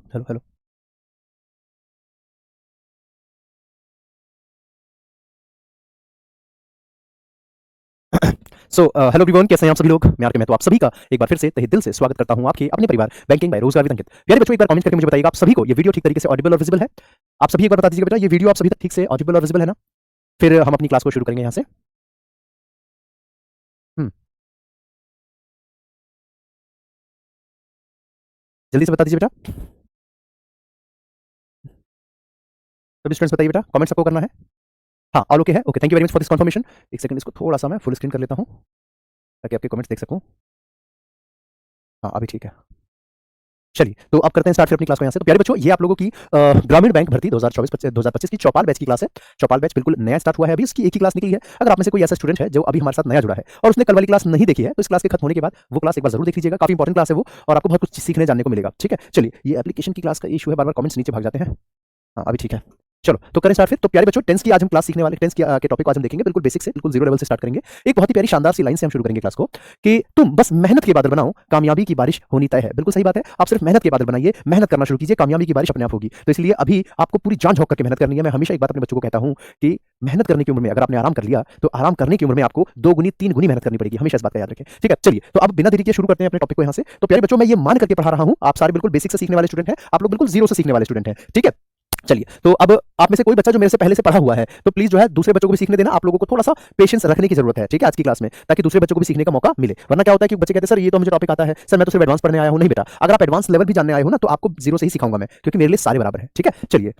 Hello hello. Hello everyone, कैसे हैं आप सभी लोग। मैं आर के, मैं तो आप सभी का एक बार फिर से तहे दिल से स्वागत करता हूं आपके अपने परिवार बैंकिंग बाय रोजगार विद अंकित। प्यारे बच्चों, एक बार कमेंट करके मुझे बताइएगा आप सभी को ये वीडियो ठीक तरीके से ऑडिबल और विजिबल है। आप सभी एक बार बता दीजिएगा बेटा, ये वीडियो आप सभी तक ठीक से ऑडिबल और विजिबल है ना। फिर हम अपनी क्लास को शुरू करेंगे यहाँ से। हम्म, जल्दी से बता दीजिए बेटा। सभी स्टूडेंट्स बताइए बेटा, कमेंट सबको करना है। हाँ, ऑल ओके है। Okay, thank you very much for this confirmation. एक सेकंड, इसको थोड़ा सा मैं फुल स्क्रीन कर लेता हूँ ताकि आपके कमेंट्स देख सकूँ। हाँ, अभी ठीक है। चलिए, तो अब करते हैं स्टार्ट फिर अपनी क्लास को यहाँ से। तो प्यारे बच्चों, ये आप लोगों की ग्रामीण बैंक भर्ती 2024-2025 की चौपाल बैच की क्लास है। चौपाल बैच बिल्कुल नया स्टार्ट हुआ है, अभी इसकी एक ही क्लास निकली है। अगर आप में से कोई ऐसा स्टूडेंट है जो अभी हमारे साथ नया जुड़ा है और उसने कल वाली क्लास नहीं देखी है, तो इस क्लास के खत्म होने के बाद वो क्लास एक बार जरूर देख लीजिएगा। काफी इंपॉर्टेंट क्लास है वो, और आपको बहुत कुछ सीखने जानने को मिलेगा। ठीक है, चलिए, ये एप्लीकेशन की क्लास का इशू है, बार बार कमेंट्स नीचे भाग जाते हैं। हाँ, अभी ठीक है। चलो, तो करें स्टार्ट फिर। तो प्यारे बच्चों, टेंस की आज हम क्लास सीखने वाले, टेंस के टॉपिक को आज हम देखेंगे बिल्कुल बेसिक से, बिल्कुल जीरो लेवल से स्टार्ट करेंगे। एक बहुत ही प्यारी शानदार सी लाइन से हम शुरू करेंगे क्लास को कि तुम बस मेहनत के बादल बनाओ, कामयाबी की बारिश होनी तय है। बिल्कुल सही बात है, आप सिर्फ मेहनत के बादल बनाइए, मेहनत करना शुरू कीजिए, कामयाबी की बारिश अपने आप होगी। तो इसलिए अभी आपको पूरी जान झोंक करके मेहनत करनी है। मैं हमेशा एक बात अपने बच्चों को कहता हूं कि मेहनत करने की उम्र में अगर आपने आराम कर लिया, तो आराम करने की उम्र में आपको 2 गुनी 3 गुनी मेहनत करनी पड़ेगी। हमेशा इस बात का याद रखें। ठीक है, चलिए, तो अब बिना देरी के शुरू करते हैं अपने टॉपिक को यहाँ से। तो प्यारे बच्चों, मैं ये मान करके पढ़ा रहा हूं, आप सारे बिल्कुल बेसिक से सीखने वाले स्टूडेंट हैं, आप लोग बिल्कुल जीरो से सीखने वाले स्टूडेंट हैं। ठीक है, चलिए, तो अब आप में से कोई बच्चा जो मेरे से पहले से पढ़ा हुआ है, तो प्लीज जो है दूसरे बच्चों को भी सीखने देना। आप लोगों को थोड़ा सा पेशेंस रखने की जरूरत है, ठीक है, आज की क्लास में, ताकि दूसरे बच्चों को भी सीखने का मौका मिले। वरना क्या होता है कि बच्चे कहते हैं सर ये तो मुझे टॉपिक आता है, सर मैं तो सिर्फ एडवांस पढ़ने आया हूं। नहीं बेटा, अगर आप एडवांस लेवल भी जानने आए हो ना, तो आपको जीरो से ही सिखाऊंगा मैं, क्योंकि मेरे लिए सारे बराबर है। ठीक है, चलिए,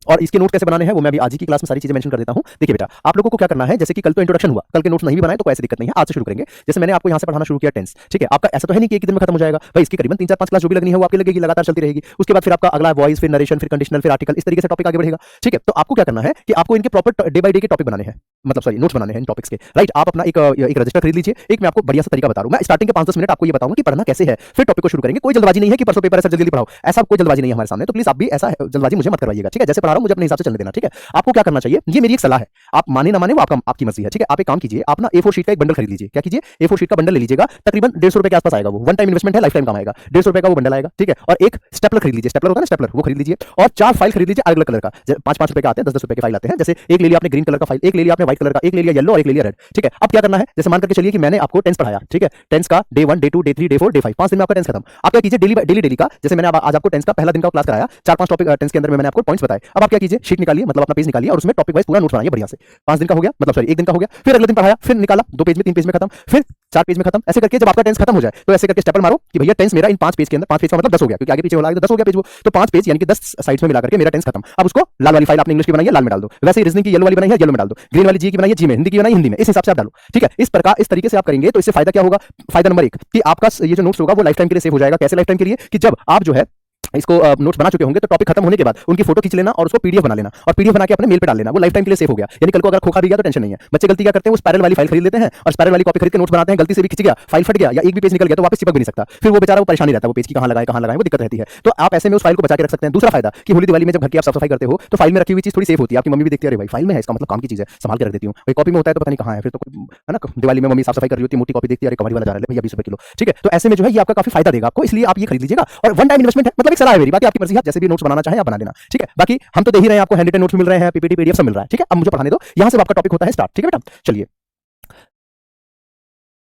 और इसके नोट कैसे बनाने हैं वो मैं अभी आज ही की क्लास में सारी चीजें मेंशन कर देता हूं। देखिए बेटा, आप लोगों को क्या करना है, जैसे कि कल तो इंट्रोडक्शन हुआ, कल के नोट्स नहीं भी बनाए तो कोई ऐसी दिक्कत नहीं है, आज से शुरू करेंगे। जैसे मैंने आपको यहां से पढ़ाना शुरू किया टेंस, ठीक है, आपका ऐसा तो है नहीं कि एक ही दिन में खत्म हो जाएगा भाई। इसकी करीबन 3 4 5 क्लास जो भी लगनी है वो आपकी लगेगी, लगातार चलती रहेगी। उसके बाद फिर आपका अगला वॉइस, फिर नरेशन, फिर कंडीशनल, फिर आर्टिकल, इस तरीके से टॉपिक आगे बढ़ेगा। ठीक है, तो आपको क्या करना है कि आपको इनके प्रॉपर डे बाय डे के टॉपिक बनाने हैं, मतलब सॉरी नोट्स बनाने हैं इन टॉपिक्स के। राइट, आप अपना एक रजिस्टर खरीद लीजिए। एक मैं आपको बढ़िया सा तरीका बता रहा हूं, मैं स्टार्टिंग के 5 10 मिनट आपको ये बताऊंगा कि पढ़ना कैसे है, फिर टॉपिक को शुरू करेंगे। कोई जल्दबाजी नहीं है कि परसों पेपर है सर जल्दी पढ़ाओ, ऐसा कोई जल्दबाजी नहीं है हमारे सामने। तो प्लीज आप भी ऐसा जल्दबाजी मुझे मत करवाइएगा। ठीक है, जैसे पढ़ा रहा हूं मुझे अपने हिसाब से चलने देना। ठीक है, आपको क्या करना चाहिए, ये मेरी एक सलाह है, आप माने ना माने वो आपकी मर्जी है। ठीक है, आप एक काम कीजिए, आप ना A4 शीट का एक बंडल खरीद लीजिए। क्या कीजिए, A4 शीट का बंडल ले लीजिएगा, तकरीबन 150 रुपए के आसपास आएगा वो। वन टाइम इन्वेस्टमेंट है, लाइफ टाइम काम आएगा। 150 रुपए का वो बंडल आएगा। ठीक है, और एक स्टेपलर खरीद लीजिए, स्टेपलर होता है ना स्टेपलर, वो खरीद लीजिए। और 4 फाइल खरीद लीजिए अलग अलग कलर का, 5 5 रुपए के आते हैं, 10 10 रुपए के फाइल आते हैं। जैसे एक ले लिया आपने ग्रीन कलर का फाइल, एक ले लिया आपने व्हाइट कलर का, एक ले लिया येलो और एक ले लिया रेड। ठीक है, अब क्या करना है, जैसे मान करके चलिए कि मैंने आपको टेंस पढ़ाया। ठीक है, टेंस का day 1 day 2 day 3 day 4 day 5, 5 दिन में आपका टेंस खत्म। आप क्या कीजिए, डेली का, जैसे मैंने आज आपको टेंस का पहला दिन का क्लास कराया, 4 5 टॉपिक टेंस के अंदर में मैंने आपको पॉइंट्स बताए। अब आप क्या कीजिए, शीट निकालिए, मतलब अपना पेज निकालिए और उसमें टॉपिक वाइज पूरा नोट बनाइए बढ़िया से। 5 दिन का हो गया, मतलब सॉरी 1 दिन का हो गया, फिर अगले दिन पढ़ाया, फिर निकाला, 2 पेज में 3 पेज में खत्म, फिर 4 पेज में खत्म। ऐसे करके जब आपका टेंस खत्म हो जाए, तो ऐसे करके स्टेपल मारो कि भैया टेंस मेरा इन 5 पेज के अंदर, 5 पेज का मतलब 10 हो गया, क्योंकि आगे पीछे वाला 10 हो गया पेज वो, तो 5 पेज यानी कि 10 साइड्स में मिला करके मेरा टेंस खत्म। अब उसको लाल वाली फाइल आपने इंग्लिश की बनाई है, लाल में डाल दो। वैसे ही रीजनिंग की येलो वाली बनाई है, येलो में डाल दो। ग्रीन वाली जी की बनाई है, जी में, हिंदी की बनाई है, हिंदी में, इस हिसाब से आप डालो। ठीक है, इस प्रकार इस तरीके से आप करेंगे तो इससे फायदा क्या होगा, फायदा नंबर 1 कि आपका ये जो नोट्स होगा वो लाइफ टाइम के लिए सेव हो जाएगा। कैसे लाइफ टाइम के लिए, कि जब आप जो है इसको नोट्स बना चुके होंगे, तो टॉपिक खत्म होने के बाद उनकी फोटो खींच लेना और उसको पीडीएफ बना लेना, और पीडीएफ बना के अपने मेल पे डाल लेना, वो लाइफ टाइम के लिए सेव हो गया। यानी कल को अगर खोखा भी गया तो टेंशन नहीं है। बच्चे गलती क्या करते हैं, वो स्पाइरल वाली फाइल खरीद लेते हैं और स्पाइरल वाली कॉपी खरीद के नोट्स बनाते हैं, गलती से भी खिंच गया, फाइल फट गया या एक भी पेज निकल गया तो वापस चिपक भी नहीं सकता, फिर वो बेचारा वो परेशानी रहता है, वो पेज की कहां लगाए वो दिक्कत रहती है। तो आप ऐसे में उस फाइल को बचा के रख सकते हैं। दूसरा फायदा कि होली दिवाली में जब घर की आप साफ सफाई करते हो, तो फाइल में रखी हुई चीज थोड़ी सेफ होती है, आपकी मम्मी भी देखती है, अरे भाई फाइल में है, इसका मतलब काम की चीज है, संभाल के रख देती हूँ। भाई कॉपी में होता है तो पता नहीं कहां है, फिर तो है ना, दिवाली में मम्मी साफ सफाई कर रही होती है, मोटी कॉपी देखती है, अरे कमाई वाला जा रहा है भैया 20 रुपए किलो। ठीक है, तो ऐसे में जो है ये आपका काफी फायदा देगा आपको, इसलिए आप ये खरीद लीजिएगा। और वन टाइम इन्वेस्टमेंट है, मतलब एक सलाह है मेरी, बाकी आपकी मर्जी है, जैसे भी नोट्स बनाना चाहे आप बना लेना। ठीक है, बाकी हम तो दे ही रहे हैं आपको, हैंड रिटन नोट्स मिल रहे हैं, पीपीटी पीडीएफ सब मिल रहा है। ठीक है, अब मुझे पढ़ाने दो, यहां से आपका टॉपिक होता है स्टार्ट। ठीक है बेटा, चलिए,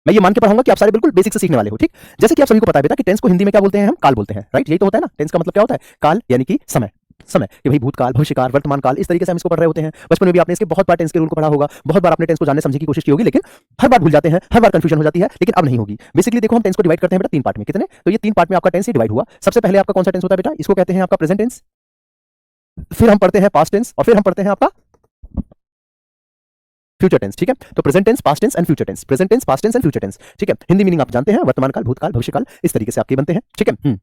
मैं ये मान के पढ़ाऊंगा कि आप सारे बिल्कुल बेसिक से सीखने वाले हो। ठीक, जैसे कि आप सभी को पता है बेटा कि टेंस को हिंदी में क्या बोलते हैं, हम काल बोलते हैं। राइट, यही तो होता है ना, टेंस का मतलब क्या होता है, काल यानी कि समय। समय कि भाई भूतकाल, भविष्यकाल, वर्तमान काल, इस तरीके से हम इसको पढ़ रहे होते हैं। बचपन में भी आपने इसके बहुत बार टेंस के रूल को पढ़ा होगा, बहुत बार आपने टेंस को जानने समझने की कोशिश की होगी, लेकिन हर बार भूल जाते हैं, हर बार कंफ्यूजन हो जाती है, लेकिन अब नहीं होगी। बेसिकली देखो, हम टेंस को डिवाइड करते हैं बेटा 3 पार्ट में। कितने, तो ये 3 पार्ट में आपका टेंस ही डिवाइड हुआ। सबसे पहले आपका कौन सा टेंस होता है बेटा, इसको कहते हैं आपका प्रेजेंट टेंस, फिर हम पढ़ते हैं पास्ट टेंस, और फिर हम पढ़ते हैं आपका फ्यूचर टेंस। ठीक है, तो present tense, past tense and future tense, present tense, past tense and future tense. ठीक है, हिंदी मीनिंग आप जानते हैं, वर्तमान काल, भूतकाल, भविष्यकाल, इस तरीके से आपके बनते हैं। ठीक है,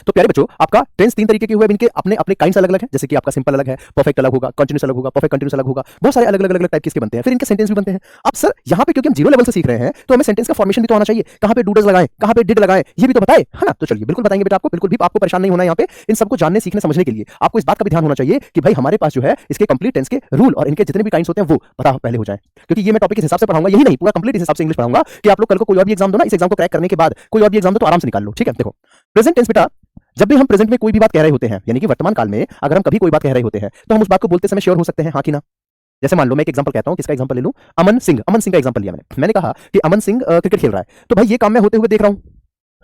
तो प्यारे बच्चों, आपका टेंस 3 तरीके के हुए, इनके अपने अपने काइंड्स अलग अलग हैं। जैसे कि आपका सिंपल अलग है, परफेक्ट अलग होगा, कंटीन्यूअस अलग होगा, परफेक्ट कंटीन्यूअस अलग होगा, बहुत सारे अलग अलग अलग टाइप के इसके बनते हैं। फिर इनके सेंटेंस भी बनते हैं। अब सर यहाँ पे क्योंकि हम जीरो लेवल से सीख रहे हैं, तो हमें सेंटेंस का फॉर्मेशन भी तो आना चाहिए, कहाँ पे डूडल्स लगाएं, कहाँ पे डिड लगाएं, ये भी तो बताए, है ना। तो चलिए बिल्कुल बताएंगे बेटा आपको, बिल्कुल भी आपको परेशान नहीं होना है यहाँ पे। इन सबको जानने सीखने समझने के लिए आपको इस बात का भी ध्यान होना चाहिए कि भाई हमारे पास जो है इसके कंप्लीट टेंस के रूल और इनके जितने भी काइंड्स होते हैं वो पता पहले हो जाए, क्योंकि ये मैं टॉपिक इस हिसाब से पढ़ाऊंगा, यही नहीं पूरा कंप्लीट इस हिसाब से इंग्लिश पढ़ाऊंगा कि आप लोग कल को कोई और भी एग्जाम दो ना, इस एग्जाम को क्रैक करने के बाद कोई और भी एग्जाम दो तो आराम से निकाल लो। ठीक है, देखो प्रेजेंट टेंस बेटा जब भी हम प्रेजेंट में कोई भी बात कह रहे होते हैं, यानी कि वर्तमान काल में अगर हम कभी कोई बात कह रहे होते हैं तो हम उस बात को बोलते समय श्योर हो सकते हैं, हाँ कि ना? जैसे मान लो मैं एक एग्जांपल कहता हूं, किसका एग्जांपल ले लूं? अमन सिंह का एग्जांपल लिया मैंने कहा कि अमन सिंह क्रिकेट खेल रहा है, तो भाई ये काम मैं होते हुए देख रहा हूं,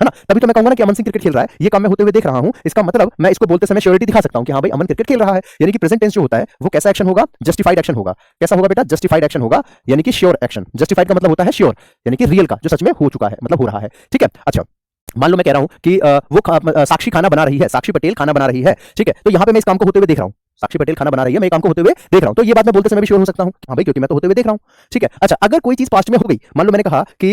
है ना? तभी तो मैं कहूंगा ना कि अमन सिंह क्रिकेट खेल रहा है, ये काम मैं होते हुए देख रहा हूं, इसका मतलब मैं इसको बोलते समय श्योरिटी दिखा सकता हूं कि हाँ भाई अमन क्रिकेट खेल रहा है। यानी कि प्रेजेंट टेंस जो होता है वो कैसा एक्शन होगा? जस्टिफाइड एक्शन होगा। कैसा होगा बेटा? जस्टिफाइड एक्शन होगा, यानी कि श्योर एक्शन। जस्टिफाइड का मतलब होता है श्योर, यानी कि रियल का, जो सच में हो चुका है, मतलब हो रहा है। ठीक है, अच्छा मान लो मैं कह रहा हूं कि वो साक्षी खाना बना रही है, साक्षी पटेल खाना बना रही है, ठीक है, तो यहां पे मैं इस काम को होते हुए देख रहा हूं, साक्षी पटेल खाना बना रही है, मैं काम को होते हुए देख रहा हूं, तो ये बात मैं बोलते समय भी श्योर हो सकता हूं, हाँ भाई क्योंकि मैं तो होते हुए देख रहा हूं। ठीक है, अच्छा अगर कोई चीज पास्ट में हो गई, मान लो मैंने कहा कि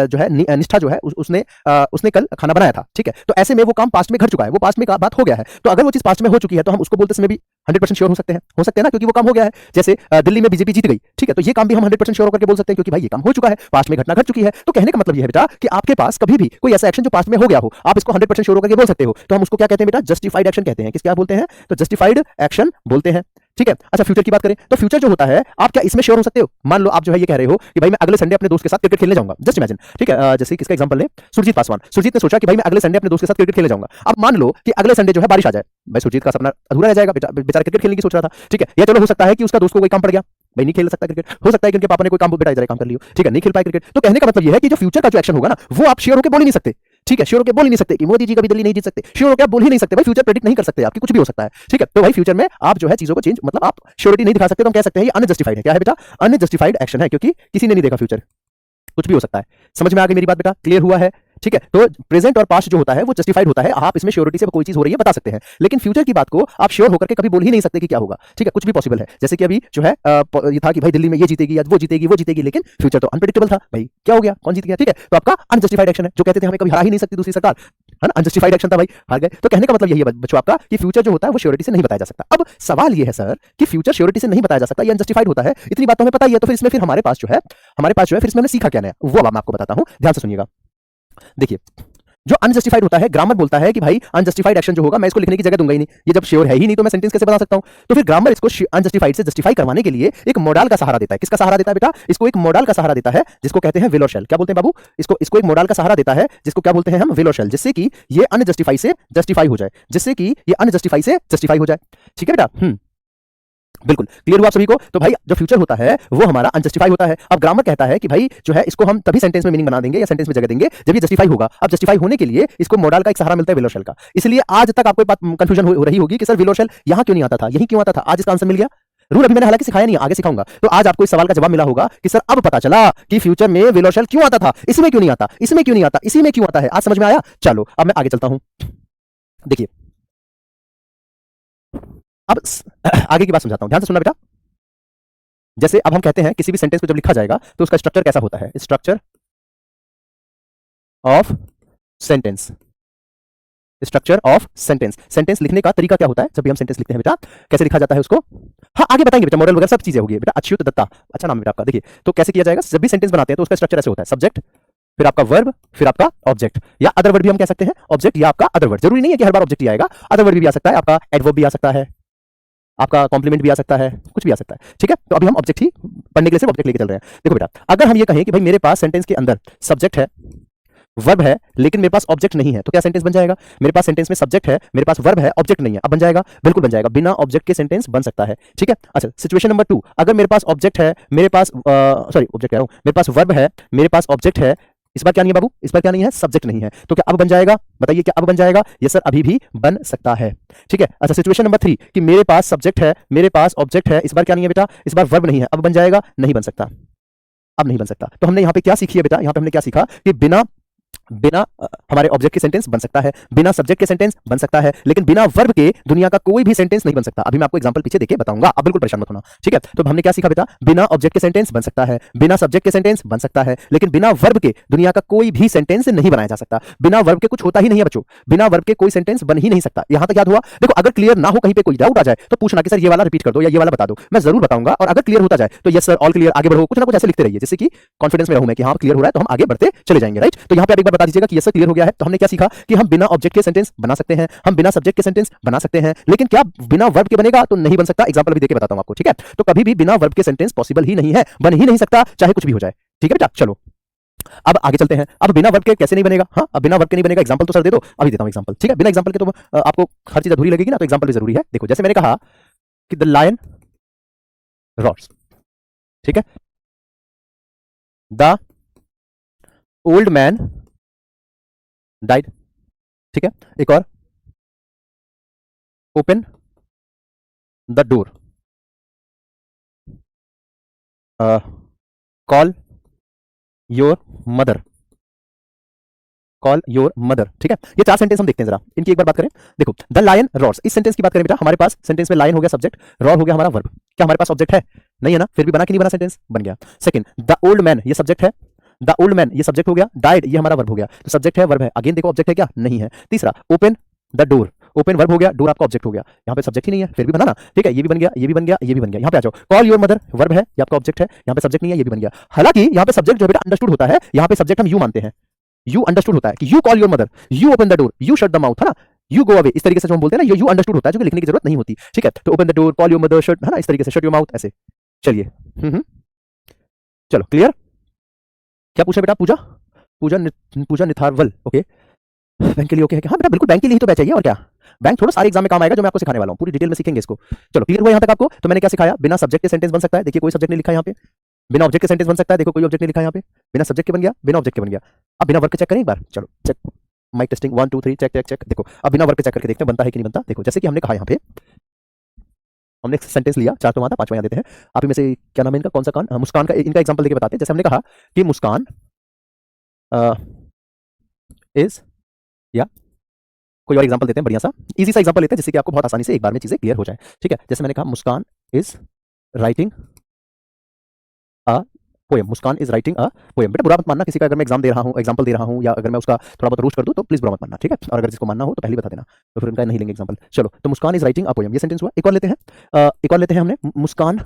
जो है निष्ठा जो है उसने कल खाना बनाया था, ठीक है, तो ऐसे में वो काम पास्ट में घट चुका है, वो पास्ट में बात हो गया है, तो अगर वो चीज पास्ट में हो चुकी है तो हम उसको बोलते समय भी 100% श्योर हो सकते हैं ना, क्योंकि वो काम हो गया है। जैसे दिल्ली में बीजेपी जीत गई, ठीक है, तो ये काम भी हम 100% श्योर होकर के बोल सकते हैं क्योंकि भाई ये काम हो चुका है, पास्ट में घटना घट चुकी है। तो कहने का मतलब ये है बेटा कि आपके पास कभी भी कोई ऐसा एक्शन जो पास्ट में हो गया हो, आप इसको 100% श्योर होकर के बोल सकते हो, तो हम उसको क्या कहते हैं बेटा? जस्टिफाइड एक्शन कहते हैं। किस क्या बोलते हैं? तो जस्टिफाइड एक्शन बोलते हैं। ठीक है, अच्छा फ्यूचर की बात करें तो फ्यूचर जो होता है, आप क्या इसमें श्योर हो सकते हो? मान लो आप जो है ये कह रहे हो कि भाई मैं अगले संडे अपने दोस्त के साथ क्रिकेट खेलने जाऊंगा, जस्ट इमेजिन, ठीक है, जैसे किसका एग्जांपल ले? सुरजीत पासवान। सुरजीत ने सोचा कि भाई मैं अगले संडे अपने दोस्त के साथ क्रिकेट खेलने जाऊंगा। अब मान लो कि अगले संडे जो है बारिश आ जाए, भाई सुरजीत का सपना अधूरा रह जाएगा, बेचारा क्रिकेट खेलने की सोच रहा था, ठीक है, या चलो हो सकता है कि उसका दोस्त को कोई काम पड़ गया, भाई नहीं खेल सकता क्रिकेट, हो सकता है कि उनके पापा ने कोई काम, बेटा इधर काम कर लियो, ठीक है, नहीं खेल पाए क्रिकेट। तो कहने का मतलब ये है कि जो फ्यूचर का जो एक्शन होगा ना, वो आप श्योर होकर बोल ही नहीं सकते। ठीक है, श्योर होकर बोल ही नहीं सकते कि मोदी जी कभी दिल्ली नहीं जीत सकते, श्योर होकर बोल ही नहीं सकते, भाई फ्यूचर प्रेडिक्ट नहीं कर सकते, आपकी कुछ भी हो सकता है। ठीक है, तो भाई फ्यूचर में आप जो है चीजों को चेंज, मतलब आप श्योरिटी नहीं दिखा सकते, तो हम कह सकते हैं ये अनजस्टिफाइड है। क्या है बेटा? अनजस्टिफाइड एक्शन है, क्योंकि किसी ने नहीं देखा फ्यूचर, कुछ भी हो सकता है। समझ में आ गई मेरी बात बेटा? क्लियर हुआ है? ठीक है, तो प्रेजेंट और पास्ट जो होता है वो जस्टिफाइड होता है, आप इसमें श्योरिटी से कोई चीज हो रही है बता सकते हैं, लेकिन फ्यूचर की बात को आप श्योर होकर के कभी बोल ही नहीं सकते कि क्या होगा। ठीक है, कुछ भी पॉसिबल है, जैसे कि अभी जो है ये था कि भाई दिल्ली में ये जीतेगी या वो जीतेगी, लेकिन फ्यूचर तो अनप्रेडिक्टेबल था, भाई क्या हो गया, कौन जीत गया? ठीक है, तो आपका अनजस्टिफाइड एक्शन है, जो कहते थे हमें कभी हरा ही नहीं सकती दूसरी सरकार, है ना, अनजस्टिफाइड एक्शन था, भाई हार गए। तो कहने का मतलब यही है बच्चों आपका कि फ्यूचर जो होता है वो श्योरिटी से नहीं बताया जा सकता। अब सवाल ये है सर कि फ्यूचर श्योरिटी से नहीं बताया जा सकता, ये अनजस्टिफाइड होता है, इतनी बात तो हमें पता ही है, तो फिर इसमें फिर हमारे पास जो है फिर इसमें हमने सीखा क्या नया, वो अब मैं आपको बताता हूं, ध्यान से सुनिएगा। देखिए, जो अनजस्टिफाइड होता है, ग्रामर बोलता है कि भाई अनजस्टिफाइड एक्शन जो होगा मैं इसको लिखने की जगह दूंगा ही नहीं, ये जब श्योर है ही नहीं तो मैं सेंटेंस कैसे बना सकता हूं? तो फिर ग्रामर इसको अनजस्टिफाइड से जस्टिफाई करवाने के लिए एक मॉडल का सहारा देता है। किसका सहारा देता है बेटा? इसको एक मॉडल का सहारा देता है, जिसको कहते हैं विल और शैल। क्या बोलते हैं बाबू? इसको एक मॉडल का सहारा देता है, जिसको क्या बोलते हैं हम? विल और शैल, जिससे कि ये अनजस्टिफाई से जस्टिफाई हो जाए, जिससे कि ये अनजस्टिफाई से जस्टिफाई हो जाए। ठीक है बेटा? बिल्कुल क्लियर हुआ आप सभी को? तो भाई जो फ्यूचर होता है वो हमारा अनजस्टिफाई होता है। अब ग्रामर कहता है कि भाई जो है इसको हम तभी सेंटेंस में मीनिंग बना देंगे या सेंटेंस में जगह देंगे जब ये जस्टिफाई होगा। अब जस्टिफाई होने के लिए इसको मॉडल का एक सहारा मिलता है विल और शैल का। इसलिए आज तक आपको कंफ्यूजन हो रही होगी कि सर विल और शैल यहां क्यों नहीं आता था, यहीं क्यों आता था। आज इसका आंसर मिल गया। रूल अभी मैंने हालांकि सिखाया नहीं, आगे सिखाऊंगा। तो आज आपको इस सवाल का जवाब मिला होगा कि सर अब पता चला कि फ्यूचर में विल और शैल क्यों आता था, इसमें क्यों नहीं आता, इसमें क्यों नहीं आता, इसी में क्यों आता है। आज समझ में आया? चलो अब मैं आगे चलता हूं। देखिए अब आगे की बात समझाता हूं, ध्यान से सुनना बेटा। जैसे अब हम कहते हैं किसी भी सेंटेंस को जब लिखा जाएगा तो उसका स्ट्रक्चर कैसा होता है? Structure of sentence, structure of sentence. Sentence लिखने का तरीका क्या होता है जब भी हम सेंटेंस लिखते हैं बेटा? कैसे लिखा जाता है उसको? हाँ आगे बताएंगे बेटा, मॉडल वगैरह सब चीजें होगी बेटा। अच्युत दत्ता, अच्छा नाम है बेटा आपका। देखिए तो कैसे किया जाएगा, जब भी सेंटेंस बनाते हैं तो उसका स्ट्रक्चर ऐसे होता है, सब्जेक्ट, फिर आपका वर्ब, फिर आपका ऑब्जेक्ट, या अदर वर्ड भी हम कह सकते हैं, ऑब्जेक्ट या आपका अदर वर्ड। जरूरी नहीं है कि हर बार ऑब्जेक्ट ही आएगा, अदर वर्ड भी आ सकता है, आपका एडवर्ब भी आ सकता है, आपका कॉम्प्लीमेंट भी आ सकता है, कुछ भी आ सकता है। ठीक है, तो अभी हम ऑब्जेक्ट ही पढ़ने के लिए सिर्फ ऑब्जेक्ट लेके चल रहे हैं। देखो बेटा, अगर हम ये कहें कि भाई मेरे पास सेंटेंस के अंदर सब्जेक्ट है, वर्ब है, लेकिन मेरे पास ऑब्जेक्ट नहीं है, तो क्या सेंटेंस बन जाएगा? मेरे पास सेंटेंस में सब्जेक्ट है, मेरे पास वर्ब है, ऑब्जेक्ट नहीं है, अब बन जाएगा? बिल्कुल बन जाएगा, बिना ऑब्जेक्ट के सेंटेंस बन सकता है। ठीक है, अच्छा सिचुएशन नंबर 2, अगर मेरे पास ऑब्जेक्ट है, मेरे पास ऑब्जेक्ट कह रहा हूं, मेरे पास वर्ब है, मेरे पास ऑब्जेक्ट है, इस बार क्या नहीं है बाबू? इस बार क्या नहीं है? सब्जेक्ट नहीं है, तो क्या अब बन जाएगा? बताइए क्या अब बन जाएगा? ये सर अभी भी बन सकता है। ठीक है, अच्छा सिचुएशन नंबर 3 कि मेरे पास सब्जेक्ट है, मेरे पास ऑब्जेक्ट है, इस बार क्या नहीं है बेटा? इस बार वर्ब नहीं है, अब बन जाएगा? नहीं बन सकता, अब नहीं बन सकता। तो हमने यहां पे क्या सीखी है बेटा? यहां पे हमने क्या सीखा कि बिना हमारे ऑब्जेक्ट के सेंटेंस बन सकता है, बिना सब्जेक्ट के सेंटेंस बन सकता है, लेकिन बिना वर्ब के दुनिया का कोई भी सेंटेंस नहीं बन सकता। अभी मैं आपको एग्जांपल पीछे देके बताऊंगा, अब बिल्कुल परेशान मत होना। ठीक है, तो हमने क्या सीखा बेटा? बिना ऑब्जेक्ट के सेंटेंस बन सकता है, बिना सब्जेक्ट के सेंटेंस बन सकता है, लेकिन बिना वर्ब के दुनिया का कोई भी सेंटेंस नहीं बनाया जा सकता। बिना वर्ब के कुछ होता ही नहीं है बच्चों, बिना वर्ब के कोई सेंटेंस बन ही नहीं सकता। यहां तक याद हुआ? देखो अगर क्लियर ना हो, कहीं पे कोई डाउट आ जाए तो पूछना कि सर ये वाला रिपीट कर दो या ये वाला बता दो, मैं जरूर बताऊंगा। और अगर क्लियर होता जाए तो यस सर ऑल क्लियर, आगे बढ़ो, कुछ ना कुछ ऐसे लिखते रहिए जिससे कि कॉन्फिडेंस में रहूं मैं कि हाँ क्लियर हो रहा है, तो हम आगे बढ़ते चले जाएंगे। राइट, तो यहां पे आप एक बार बता दीजिएगा कि यस सर क्लियर हो गया है। तो हमने क्या सीखा कि हम बिना ऑब्जेक्ट के सेंटेंस बना सकते हैं, हम बिना सब्जेक्ट के सेंटेंस बना सकते हैं, लेकिन क्या बिना वर्ब के बनेगा? तो नहीं बन सकता। एग्जांपल भी देके बताता हूं आपको। ठीक है, तो कभी भी बिना वर्ब के सेंटेंस पॉसिबल ही नहीं है, बन ही नहीं सकता, चाहे कुछ भी हो जाए। ठीक है बेटा, चलो अब आगे चलते हैं। अब बिना वर्ब के कैसे नहीं बनेगा? हाँ, अब बिना वर्ब के नहीं बनेगा। एग्जांपल तो सर दे दो, अभी देता हूं एग्जांपल। ठीक है, बिना एग्जांपल के तो आपको हर चीज अधूरी लगेगी ना, तो एग्जांपल भी जरूरी है। देखो, जैसे मैंने कहा कि द लायन रॉट्स, ठीक है, द ओल्ड मैन डाइड, ठीक है, एक और, open the door, call your mother, call your mother. ठीक है, ये 4 सेंटेंस हम देखते हैं जरा, इनकी एक बार बात करें। देखो, द लायन रॉर्स, इस सेंटेंस की बात करें बेटा, हमारे पास सेंटेंस में लायन हो गया सब्जेक्ट, रॉर हो गया हमारा वर्ब। क्या हमारे पास ऑब्जेक्ट है? नहीं है ना, फिर भी बना कि नहीं बना? सेंटेंस बन गया। सेकंड, द ओल्ड मैन, ये सब्जेक्ट है, द ओल्ड मैन ये सब्जेक्ट हो गया, डाइड ये हमारा वर्ब हो गया, तो सब्जेक्ट है वर्ब है, अगेन देखो ऑब्जेक्ट है क्या? नहीं है। तीसरा, open the door, open verb हो गया, डोर आपका ऑब्जेक्ट हो गया, यहाँ पे सब्जेक्ट ही नहीं है, फिर भी बना ना। ठीक है, ये भी बन गया, ये भी बन गया, ये भी बन गया। यहाँ पे आ जाओ, कॉल योर मदर वर्ब है, ये आपका ऑब्जेक्ट है, यहाँ पे सब्जेक्ट नहीं है, ये भी बन गया। हालांकि यहाँ पे सब्जेक्ट जो बेटा अंडरस्टूड होता है, यहाँ पे सब्जेक्ट हम यू मानते हैं, यू अंडरस्टूड होता है कि you call your mother, you open the door, you shut the mouth, है ना, यू गो अवे, इस तरीके से जो हम बोलते हैं ना, ये यू अंडरस्टूड होता है, जो कि लिखने की जरूरत नहीं होती। ठीक है, तो open the door, call your mother, shut, है ना, इस तरीके से, शट योर माउथ, ऐसे। चलिए, चलो क्लियर। क्या पूछा बेटा? पूजा, पूजा निथारवल, ओके, बैंक के लिए ओके है क्या? हाँ बेटा, बिल्कुल बैंक के लिए ही तो बैच है, और क्या। बैंक थोड़ा सारे एग्जाम में काम आएगा, जो मैं आपको सिखाने वाला हूँ, पूरी डिटेल में सीखेंगे इसको। चलो क्लियर हुआ यहाँ तक आपको? तो मैंने क्या सिखाया? बिना सब्जेक्ट के सेंटेंस बन सकता है, देखिए कोई सब्जेक्ट नहीं लिखा यहाँ पे। बिना ऑब्जेक्ट के सेंटेंस बन सकता है, देखो कोई ऑब्जेक्ट नहीं लिखा यहाँ पे। बिना सब्जेक्ट के बन गया, बिना ऑब्जेक्ट के बन गया। अब बिना वर्क के चेक करें एक बार, चलो check, mic testing 1 2 3, check check check. देखो अब बिना वर्क के चेक करके देखते हैं बनता है कि नहीं बनता। देखो जैसे कि हमने कहा यहाँ पे, हमने सेंटेंस लिया, 4 तो वहां था, 5वां यहाँ देते हैं। आप में से क्या नाम है इनका, कौन सा कान? मुस्कान का, इनका एग्जांपल देके बताते हैं। जैसे हमने कहा कि मुस्कान इज, या कोई और एग्जांपल देते हैं बढ़िया सा, इजी सा एग्जांपल लेते हैं, जिससे कि आपको बहुत आसानी से एक बार में चीजें क्लियर हो जाए। ठीक है, जैसे मैंने कहा Muskan is writing a poem, Muskan is writing a poem. बेटा बुरा मत मानना, किसी का अगर मैं एग्जाम दे रहा हूँ, एग्जांपल दे रहा हूँ, या अगर मैं उसका थोड़ा बहुत रोस्ट कर दूं तो प्लीज बुरा मत मानना, ठीक है। और अगर जिसको मानना हो तो पहले बता देना, तो फिर उनका नहीं लेंगे एग्जांपल। चलो, तो मुस्कान इज राइटिंग अ पोएम, ये सेंटेंस हुआ। एक और लेते हैं, एक और लेते हैं हमने, Muskan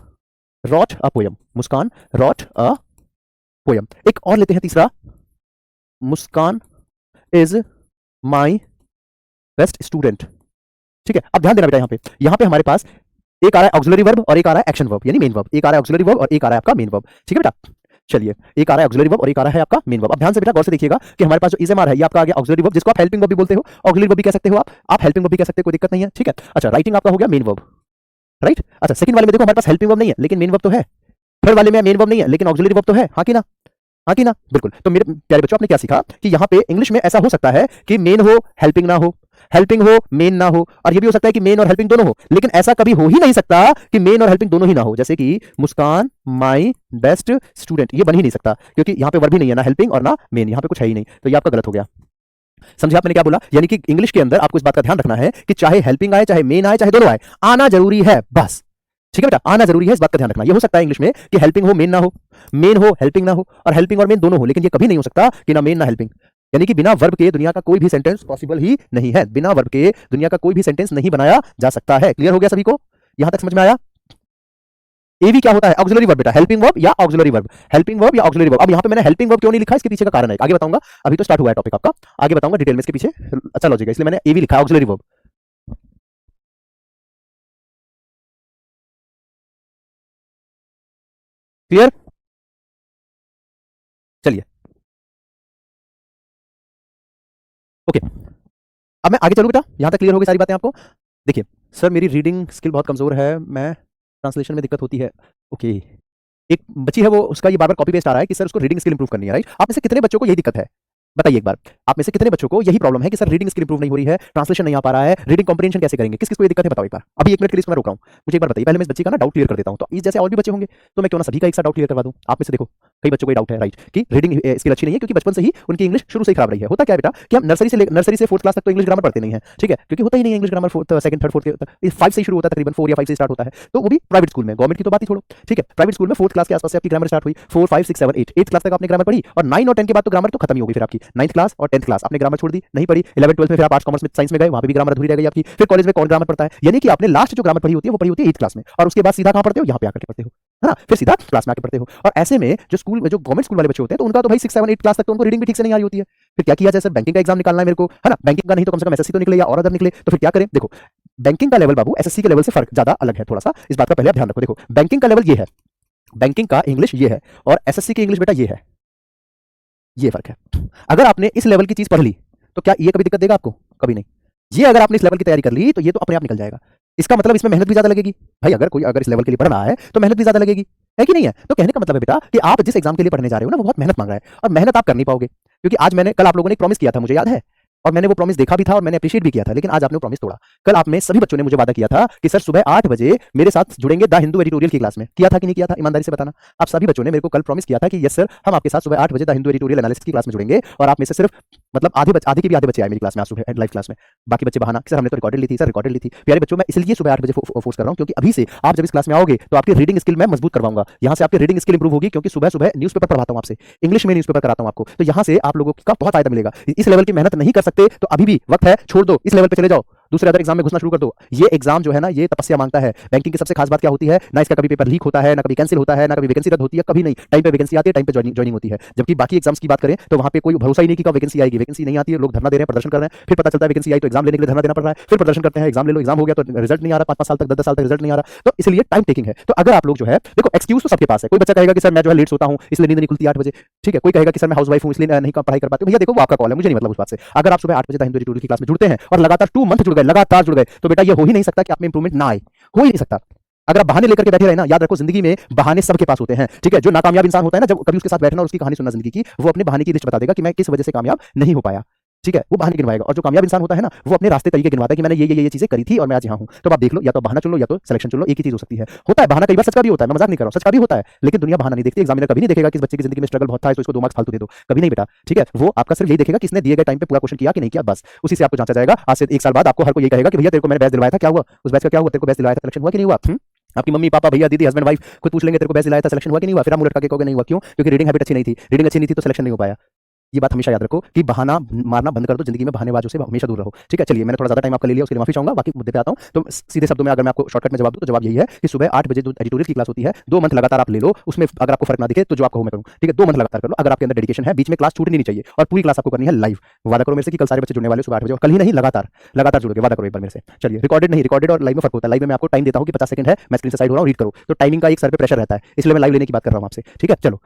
wrote a poem, Muskan wrote a poem. एक और लेते हैं तीसरा, Muskan is my best student. ठीक है, अब ध्यान देना बेटा, यहाँ पे हमारे पास एक आ रहा है ऑक्सिलरी वर्ब और एक आ रहा है एक्शन वर्ब, यानी मेन वर्ब। एक आ रहा है ऑक्सिलरी वर्ब और एक आ रहा है आपका मेन वर्ब। ठीक है बेटा, चलिए, एक आ रहा है ऑक्सिलरी वर्ब और एक आ रहा है आपका मेन वर्ब। अब ध्यान से बेटा गौर से देखिएगा कि हमारे पास जो इज़ है, ये आपका आ गया ऑक्सिलरी वर्ब, जिसको आप हेल्पिंग वर्ब भी बोलते हो, ऑक्सिलरी वर्ब भी कह सकते हो आप हेल्पिंग वर्ब भी कह सकते हो, कोई दिक्कत नहीं है। ठीक है, अच्छा, राइटिंग आपका हो गया मेन वर्ब, राइट। अच्छा, सेकंड वाले में देखो हमारे पास हेल्पिंग वर्ब नहीं है लेकिन मेन वर्ब तो है। थर्ड वाले में मेन वर्ब नहीं है लेकिन ऑक्सिलरी वर्ब तो है, हाँ कि ना? हाँ कि ना? बिल्कुल। तो मेरे प्यारे बच्चों, आपने क्या सीखा कि यहाँ पे इंग्लिश में ऐसा हो सकता है कि मेन हो हेल्पिंग ना हो, हेल्पिंग हो मेन ना हो, और ये भी हो सकता है कि मेन और हेल्पिंग दोनों हो, लेकिन ऐसा कभी हो ही नहीं सकता कि मेन और हेल्पिंग दोनों ही ना हो। जैसे कि मुस्कान माई बेस्ट स्टूडेंट, ये बन ही नहीं सकता, क्योंकि यहाँ पे वर्ब ही नहीं है, ना हेल्पिंग और ना मेन, यहाँ पे कुछ है ही नहीं, तो ये आपका गलत हो गया। समझे आप मैंने क्या बोला? यानी कि इंग्लिश के अंदर आपको इस बात का ध्यान रखना है कि चाहे हेल्पिंग आए, चाहे मेन आए, चाहे दोनों आए, आना जरूरी है, बस। ठीक है बेटा, आना जरूरी है, इस बात का ध्यान रखना। ये हो सकता है इंग्लिश में कि हेल्पिंग हो मेन ना हो, मेन हो हेल्पिंग ना हो, और हेल्पिंग और मेन दोनों हो, लेकिन ये कभी नहीं हो सकता कि ना मेन ना हेल्पिंग। यानी कि बिना वर्ब के दुनिया का कोई भी सेंटेंस पॉसिबल ही नहीं है, बिना वर्ब के दुनिया का कोई भी सेंटेंस नहीं बनाया जा सकता है। क्लियर हो गया सभी को? यहां तक समझ में आया? एवी क्या होता है? ऑक्सिलरी वर्ब बेटा, हेल्पिंग वर्ब या ऑक्सिलरी वर्ब, हेल्पिंग वर्ब या ऑक्सिलरी वर्ब। अब यहाँ पे मैंने हेल्पिंग वर्ब क्यों नहीं लिखा, इसके पीछे का कारण है, आगे बताऊंगा। अभी तो स्टार्ट हुआ है टॉपिक आपका, आगे बताऊंगा डिटेल में इसके पीछे अच्छा लॉजिक है, इसलिए मैंने एवी लिखा, ऑक्सिलरी वर्ब। क्लियर? चलिए, ओके, अब मैं आगे चलूँ बेटा, यहां तक क्लियर हो गई सारी बातें आपको? देखिए सर, मेरी रीडिंग स्किल बहुत कमजोर है, मैं ट्रांसलेशन में दिक्कत होती है। ओके, एक बच्ची है, वो उसका ये बार बार कॉपी पेस्ट आ रहा है कि सर उसको रीडिंग स्किल इंप्रूव करनी है, राइट। आप में से कितने बच्चों को यही दिक्कत है? बताइए एक बार, आप में से कितने बच्चों को यही प्रॉब्लम है कि सर रीडिंग स्किल इंप्रूव नहीं हो रही है, ट्रांसलेशन नहीं आ पा रहा है, रीडिंग कॉम्प्रिहेंशन कैसे करेंगे? किस किस को ये दिक्कत है बताओ एक बार, अभी 1 मिनट के लिए इसको मैं रोक रहा हूं, मुझे एक बार बताइए। पहले मैं इस बच्ची का ना डाउट क्लियर कर देता हूं, तो इस जैसे और भी बच्चे होंगे, तो मैं क्यों ना सभी का एक साथ डाउट क्लियर करवा दूं। आप में से देखो कई बच्चों को ये डाउट है, राइट, कि रीडिंग स्किल अच्छी नहीं है, क्योंकि बचपन से ही उनकी इंग्लिश शुरू से ही खराब रही है। होता क्या है बेटा कि हम नर्सरी से 4th क्लास तक तो इंग्लिश ग्रामर पढ़ते नहीं है, ठीक है, क्योंकि होता ही नहीं है English grammar 4th, 2nd, 3rd, 4th के 5 से ही शुरू होता है, तकरीबन 4 या 5 से स्टार्ट होता है, तो वो भी प्राइवेट स्कूल में। गवर्नमेंट की तो बात ही छोड़ो, ठीक है, प्राइवेट स्कूल में 4th क्लास के आसपास से आपकी ग्रामर स्टार्ट हुई, 4 5 6 7 8 8th क्लास तक आपने ग्रामर पढ़ी, और 9 और 10 के बाद तो ग्रामर तो खत्म ही हो गई। फिर आपकी 9th क्लास और 10th क्लास आपने ग्रामर छोड़ दी, नहीं पढ़ी। 11 12 में फिर आप आर्ट्स कॉमर्स में साइंस में गए, वहां पे भी ग्रामर अधूरी रह गई आपकी। फिर कॉलेज में कौन ग्रामर पढ़ता है? यानी कि आपने लास्ट जो ग्रामर पढ़ी होती है वो पढ़ी होती है 8th क्लास में, और उसके बाद सीधा कहां पढ़ते हो? यहां पे आकर के पढ़ते हो, है ना, फिर सीधा क्लास में आके पढ़ते हो। और ऐसे में जो स्कूल में जो गवर्नमेंट स्कूल वाले बच्चे होते हैं, तो उनका तो भाई 6 7 8 क्लास तक तो उनको रीडिंग भी ठीक से नहीं आ रही होती है। फिर क्या किया जाए? सर बैंकिंग का एग्जाम निकालना है मेरे को, है ना, बैंकिंग का नहीं तो कम से कम एसएससी तो निकले या और अदर निकले, तो फिर क्या करें? देखो, बैंकिंग का लेवल बाबू एसएससी के लेवल से फर्क ज्यादा अलग है थोड़ा सा, इस बात का पहले आप ध्यान रखो। देखो, बैंकिंग का लेवल ये है, बैंकिंग का इंग्लिश ये है, और एसएससी की इंग्लिश बेटा ये है। ये फर्क है। अगर आपने इस लेवल की चीज पढ़ ली तो क्या ये कभी दिक्कत देगा आपको? कभी नहीं। ये अगर आपने इस लेवल की तैयारी कर ली तो ये तो अपने आप निकल जाएगा। इसका मतलब इसमें मेहनत भी ज्यादा लगेगी। भाई अगर इस लेवल के लिए पढ़ रहा है तो मेहनत भी ज्यादा लगेगी, है कि नहीं है? तो कहने का मतलब है बेटा कि आप जिस एग्जाम के लिए पढ़ने जा रहे हो ना, वो बहुत मेहनत मांग रहा है और मेहनत आप कर नहीं पाओगे, क्योंकि आज कल आप लोगों ने एक प्रॉमिस किया था, मुझे याद है, और मैंने वो प्रॉमिस देखा भी था और मैंने अप्रिशिएट भी किया था, लेकिन आज आपने वो प्रॉमिस तोड़ा। कल आप में सभी बच्चों ने मुझे वादा किया था कि सर सुबह 8 बजे मेरे साथ जुड़ेंगे द हिंदू एडिटोरियल की क्लास में। किया था कि नहीं किया था? ईमानदारी से बताना। आप सभी बच्चों ने मेरे को कल प्रॉमिस किया था कि यस सर, हम आपके साथ सुबह 8 बजे द हिंदू एडिटोरियल एनालिसिस की क्लास में जुड़ेंगे, और आप में से सिर्फ मतलब आधे के भी आधे बच्चे आए मेरी क्लास में आज सुबह लाइव क्लास में। बाकी बच्चे बहाना, सर हमने तो रिकॉर्डेड ली थी, सर रिकॉर्डेड ली थी। प्यारे बच्चों, मैं इसलिए सुबह 8 बजे फोर्स कर रहा हूं क्योंकि अभी से आप जब इस क्लास में आओगे तो आपकी रीडिंग स्किल मैं मजबूत करवाऊंगा। यहां से आपकी रीडिंग स्किल इंप्रूव होगी, क्योंकि सुबह सुबह न्यूज़पेपर पढ़ाता हूं आपसे, इंग्लिश में न्यूज़पेपर कराता हूं आपको, तो यहां से आप लोगों का बहुत फायदा मिलेगा। इस लेवल की मेहनत नहीं कर सकते तो अभी भी वक्त है, छोड़ दो, इस लेवल पे चले जाओ, दूसरे अदर एग्जाम में घुसना शुरू कर दो। ये एग्जाम जो है ना, ये तपस्या मांगता है। बैंकिंग की सबसे खास बात क्या होती है ना, इसका कभी पेपर लीक होता है, ना कभी कैंसिल होता है, ना कभी वैकेंसी रद्द होती है, कभी नहीं, टाइम पे वैकेंसी आती है, टाइम पे ज्वाइनिंग होती है। जबकि बाकी एग्जाम्स की बात करें तो वहां पे कोई भरोसा ही नहीं कि कब वैकेंसी आएगी, वैकेंसी नहीं आती है, लोग धरना दे रहे हैं, प्रदर्शन कर रहे हैं, फिर पता चलता है वैकेंसी आई तो एग्जाम लेने के लिए धरना देना पड़ रहा है, फिर प्रदर्शन करते हैं, एग्जाम ले लो, एग्जाम हो गया तो रिजल्ट नहीं आ रहा, 5-5 साल तक 10-10 साल तक रिजल्ट नहीं आ रहा, तो इसलिए टाइम टेकिंग है। तो अगर आप लोग जो है, देखो एक्सक्यूज तो सबके पास है। कोई बच्चा कहेगा कि सर मैं जो है लेट सोता हूं इसलिए नींद नहीं खुलती 8 बजे, ठीक है। कोई कहेगा कि सर मैं हाउसवाइफ हूं इसलिए नहीं पढ़ाई कर पाती हूं। भैया देखो, वो आपका कॉल है, मुझे नहीं मतलब उस बात से। अगर आप सुबह 8 बजे हिंदू एडिटोरियल की क्लास में जुड़ते हैं और लगातार 2 मंथ जुड़ गए, लगातार जुड़ गए, तो बेटा ये हो ही नहीं सकता कि आप में इंप्रूवमेंट ना आए, हो ही नहीं सकता। अगर आप बहाने लेकर के बैठे रहे ना, याद रखो जिंदगी में बहाने सबके पास होते हैं, ठीक है। जो नाकामयाब इंसान होता है ना, जब कभी उसके साथ बैठना और उसकी कहानी सुनना जिंदगी की, वो अपने बहाने की लिस्ट बता देगा कि मैं किस वजह से कामयाब नहीं हो पाया, ठीक है, वो बहाने गिनवाएगा। और जो कामयाब इंसान होता है ना, वो अपने रास्ते तरीके गिनवाता है कि मैंने ये चीजें करी थी और मैं आज यहाँ हूँ। तो आप देख लो, या तो बहाना चुन लो या तो सिलेक्शन चुन लो, एक ही चीज हो सकती है। होता है बहाना, कई बार सच का भी होता है, मैं मजाक नहीं कर रहा हूँ, सच का भी होता है, लेकिन दुनिया बहाना नहीं देखती। एग्जामिनर कभी नहीं देखेगा कि इस बच्चे की जिंदगी में स्ट्रगल बहुत था तो इसको 2 मार्क्स फालतू दे दो, कभी नहीं बेटा, ठीक है। वो आपका सिर्फ यही देखेगा कि इसने दिए गए टाइम पे पूरा क्वेश्चन किया कि नहीं किया, बस उसी से आपको जांचा जाएगा। आज से 1 साल बाद आपको हर कोई यही कहेगा कि भैया तेरे को मैंने बैच दिलवाया था, क्या हुआ उस बैच का, क्या हुआ, तेरे को बैच दिलवाया था, सिलेक्शन हुआ कि नहीं हुआ? आपकी मम्मी पापा भैया दीदी हस्बैंड वाइफ खुद पूछ लेंगे तेरे को बैच दिलाया था, सिलेक्शन हुआ कि नहीं हुआ? फिर आप मुंह लटका के कहोगे नहीं हुआ, क्यों? क्योंकि रीडिंग हैबिट अच्छी नहीं थी, रीडिंग अच्छी नहीं थी तो सिलेक्शन नहीं हो पाया। ये बात हमेशा याद रखो कि बहाना मारना बंद कर दो, जिंदगी में बहानेबाजों से हमेशा दूर रहो, ठीक है। चलिए, मैंने थोड़ा ज्यादा टाइम आपका ले लिया, उसके लिए माफी चाहूंगा। बाकी मुद्दे पे आता हूं, तो सीधे शब्दों में अगर मैं आपको शॉर्टकट में जवाब दूं तो जवाब यही है कि सुबह 8 बजे जो एडिटोरियल की क्लास होती है, 2 मंथ लगातार आप ले लो, उसमें अगर आपको फर्क ना दिखे तो जो आपको मैं करूं, ठीक है, 2 मंथ लगातार कर लो। अगर आपके अंदर डेडिकेशन है, बीच में क्लास छूटनी नहीं चाहिए और पूरी क्लास आपको करनी है लाइव। वादा करो मेरे से कि कल सारे बच्चे जुड़ने वाले सुबह 8 बजे, और कल ही नहीं लगातार लगातार जुड़ोगे, वादा करो एक बार मेरे से। चलिए, रिकॉर्डेड नहीं, रिकॉर्डेड और लाइव में फर्क होता है। लाइव में मैं आपको टाइम देता हूं कि 50 सेकंड है, मैं स्क्रीन से साइड हो रहा हूं, रीड करो, तो टाइमिंग का एक सर पे प्रेशर रहता है, इसलिए मैं लाइव लेने की बात कर रहा हूं आपसे, ठीक है। चलो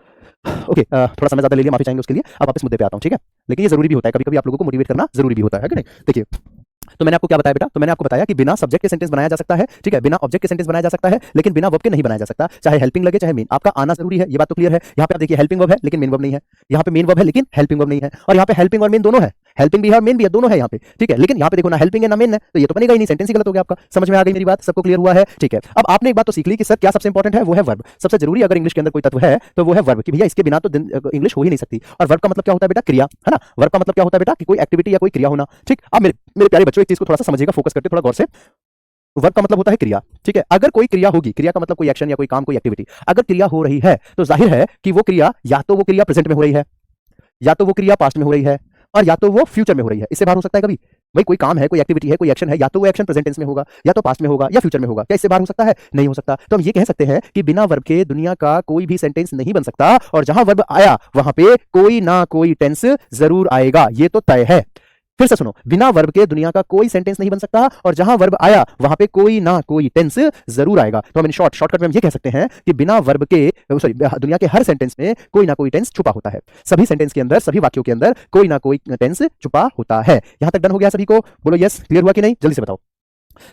ओके, थोड़ा समय ज्यादा ले लिया, माफी चाहेंगे उसके लिए। अब वापस मुद्दे पे आता हूं, ठीक है। लेकिन ये जरूरी भी होता है, कभी कभी आप लोगों को मोटिवेट करना जरूरी भी होता है कि नहीं? देखिए, तो मैंने आपको क्या बताया बेटा, तो मैंने आपको बताया कि बिना सब्जेक्ट के सेंटेंस बनाया जा सकता है, ठीक है, बिना ऑब्जेक्ट के सेंटेंस बनाया जा सकता है, लेकिन बिना वर्ब के नहीं बनाया जा सकता, चाहे हेल्पिंग लगे चाहे मेन। आपका आना जरूरी है, ये बात तो क्लियर है। यहाँ पे आप देखिए, हेल्पिंग वर्ब है लेकिन मेन वर्ब नहीं है, यहाँ पे मेन वर्ब है लेकिन हेल्पिंग वर्ब नहीं है, और यहाँ पे हेल्पिंग और मेन दोनों है, हेल्पिंग भी है और मेन भी है, दोनों है यहाँ पे, ठीक है। लेकिन यहाँ पे देखो ना, हेल्पिंग है ना मेन है, तो ये तो बनेगा ही नहीं, सेंटेंस ही गलत हो गया आपका। समझ में आ गई मेरी बात? सबको क्लियर हुआ है? ठीक है। अब आपने एक बात तो सीख ली कि सर क्या सबसे इंपॉर्टेंट है, वो है वर्ब। सबसे जरूरी अगर इंग्लिश के अंदर कोई तत्व है तो वो है वर्ब, कि भैया इसके बिना तो इंग्लिश हो ही नहीं सकती। और वर्ब का मतलब क्या होता है बेटा? क्रिया, है ना। वर्ब का मतलब क्या होता है बेटा? कि कोई एक्टिविटी या कोई क्रिया होना, ठीक। अब मेरे प्यारे बच्चों, एक चीज को थोड़ा सा समझिएगा, फोकस करते थोड़ा गौर से। वर्ब का मतलब होता है क्रिया, ठीक है। अगर कोई क्रिया होगी, क्रिया का मतलब कोई एक्शन या कोई काम, कोई एक्टिविटी, अगर क्रिया हो रही है तो जाहिर है कि वो क्रिया या तो वो क्रिया प्रेजेंट में हो रही है, या तो वो क्रिया पास्ट में हो रही है, और या तो वो फ्यूचर में हो रही है। इससे बाहर हो सकता है कभी? भाई कोई काम है, कोई एक्टिविटी है, कोई एक्शन है, या तो वो एक्शन प्रेजेंट टेंस में होगा, या तो पास्ट में होगा, या फ्यूचर में होगा। क्या इससे बाहर हो सकता है? नहीं हो सकता। तो हम ये कह सकते हैं कि बिना वर्ब के दुनिया का कोई भी सेंटेंस नहीं बन सकता, और जहां वर्ब आया वहां पे कोई ना कोई टेंस जरूर आएगा, ये तो तय है। फिर से सुनो, बिना वर्ब के दुनिया का कोई सेंटेंस नहीं बन सकता, और जहां वर्ब आया वहां पे कोई ना कोई टेंस जरूर आएगा। तो हम इन शॉर्टकट में हम ये कह सकते हैं कि बिना वर्ब के, सॉरी, दुनिया के हर सेंटेंस में कोई ना कोई टेंस छुपा होता है। सभी सेंटेंस के अंदर, सभी वाक्यों के अंदर कोई ना कोई टेंस छुपा होता है। यहां तक डन हो गया सभी को? बोलो यस, क्लियर हुआ कि नहीं? जल्दी से बताओ,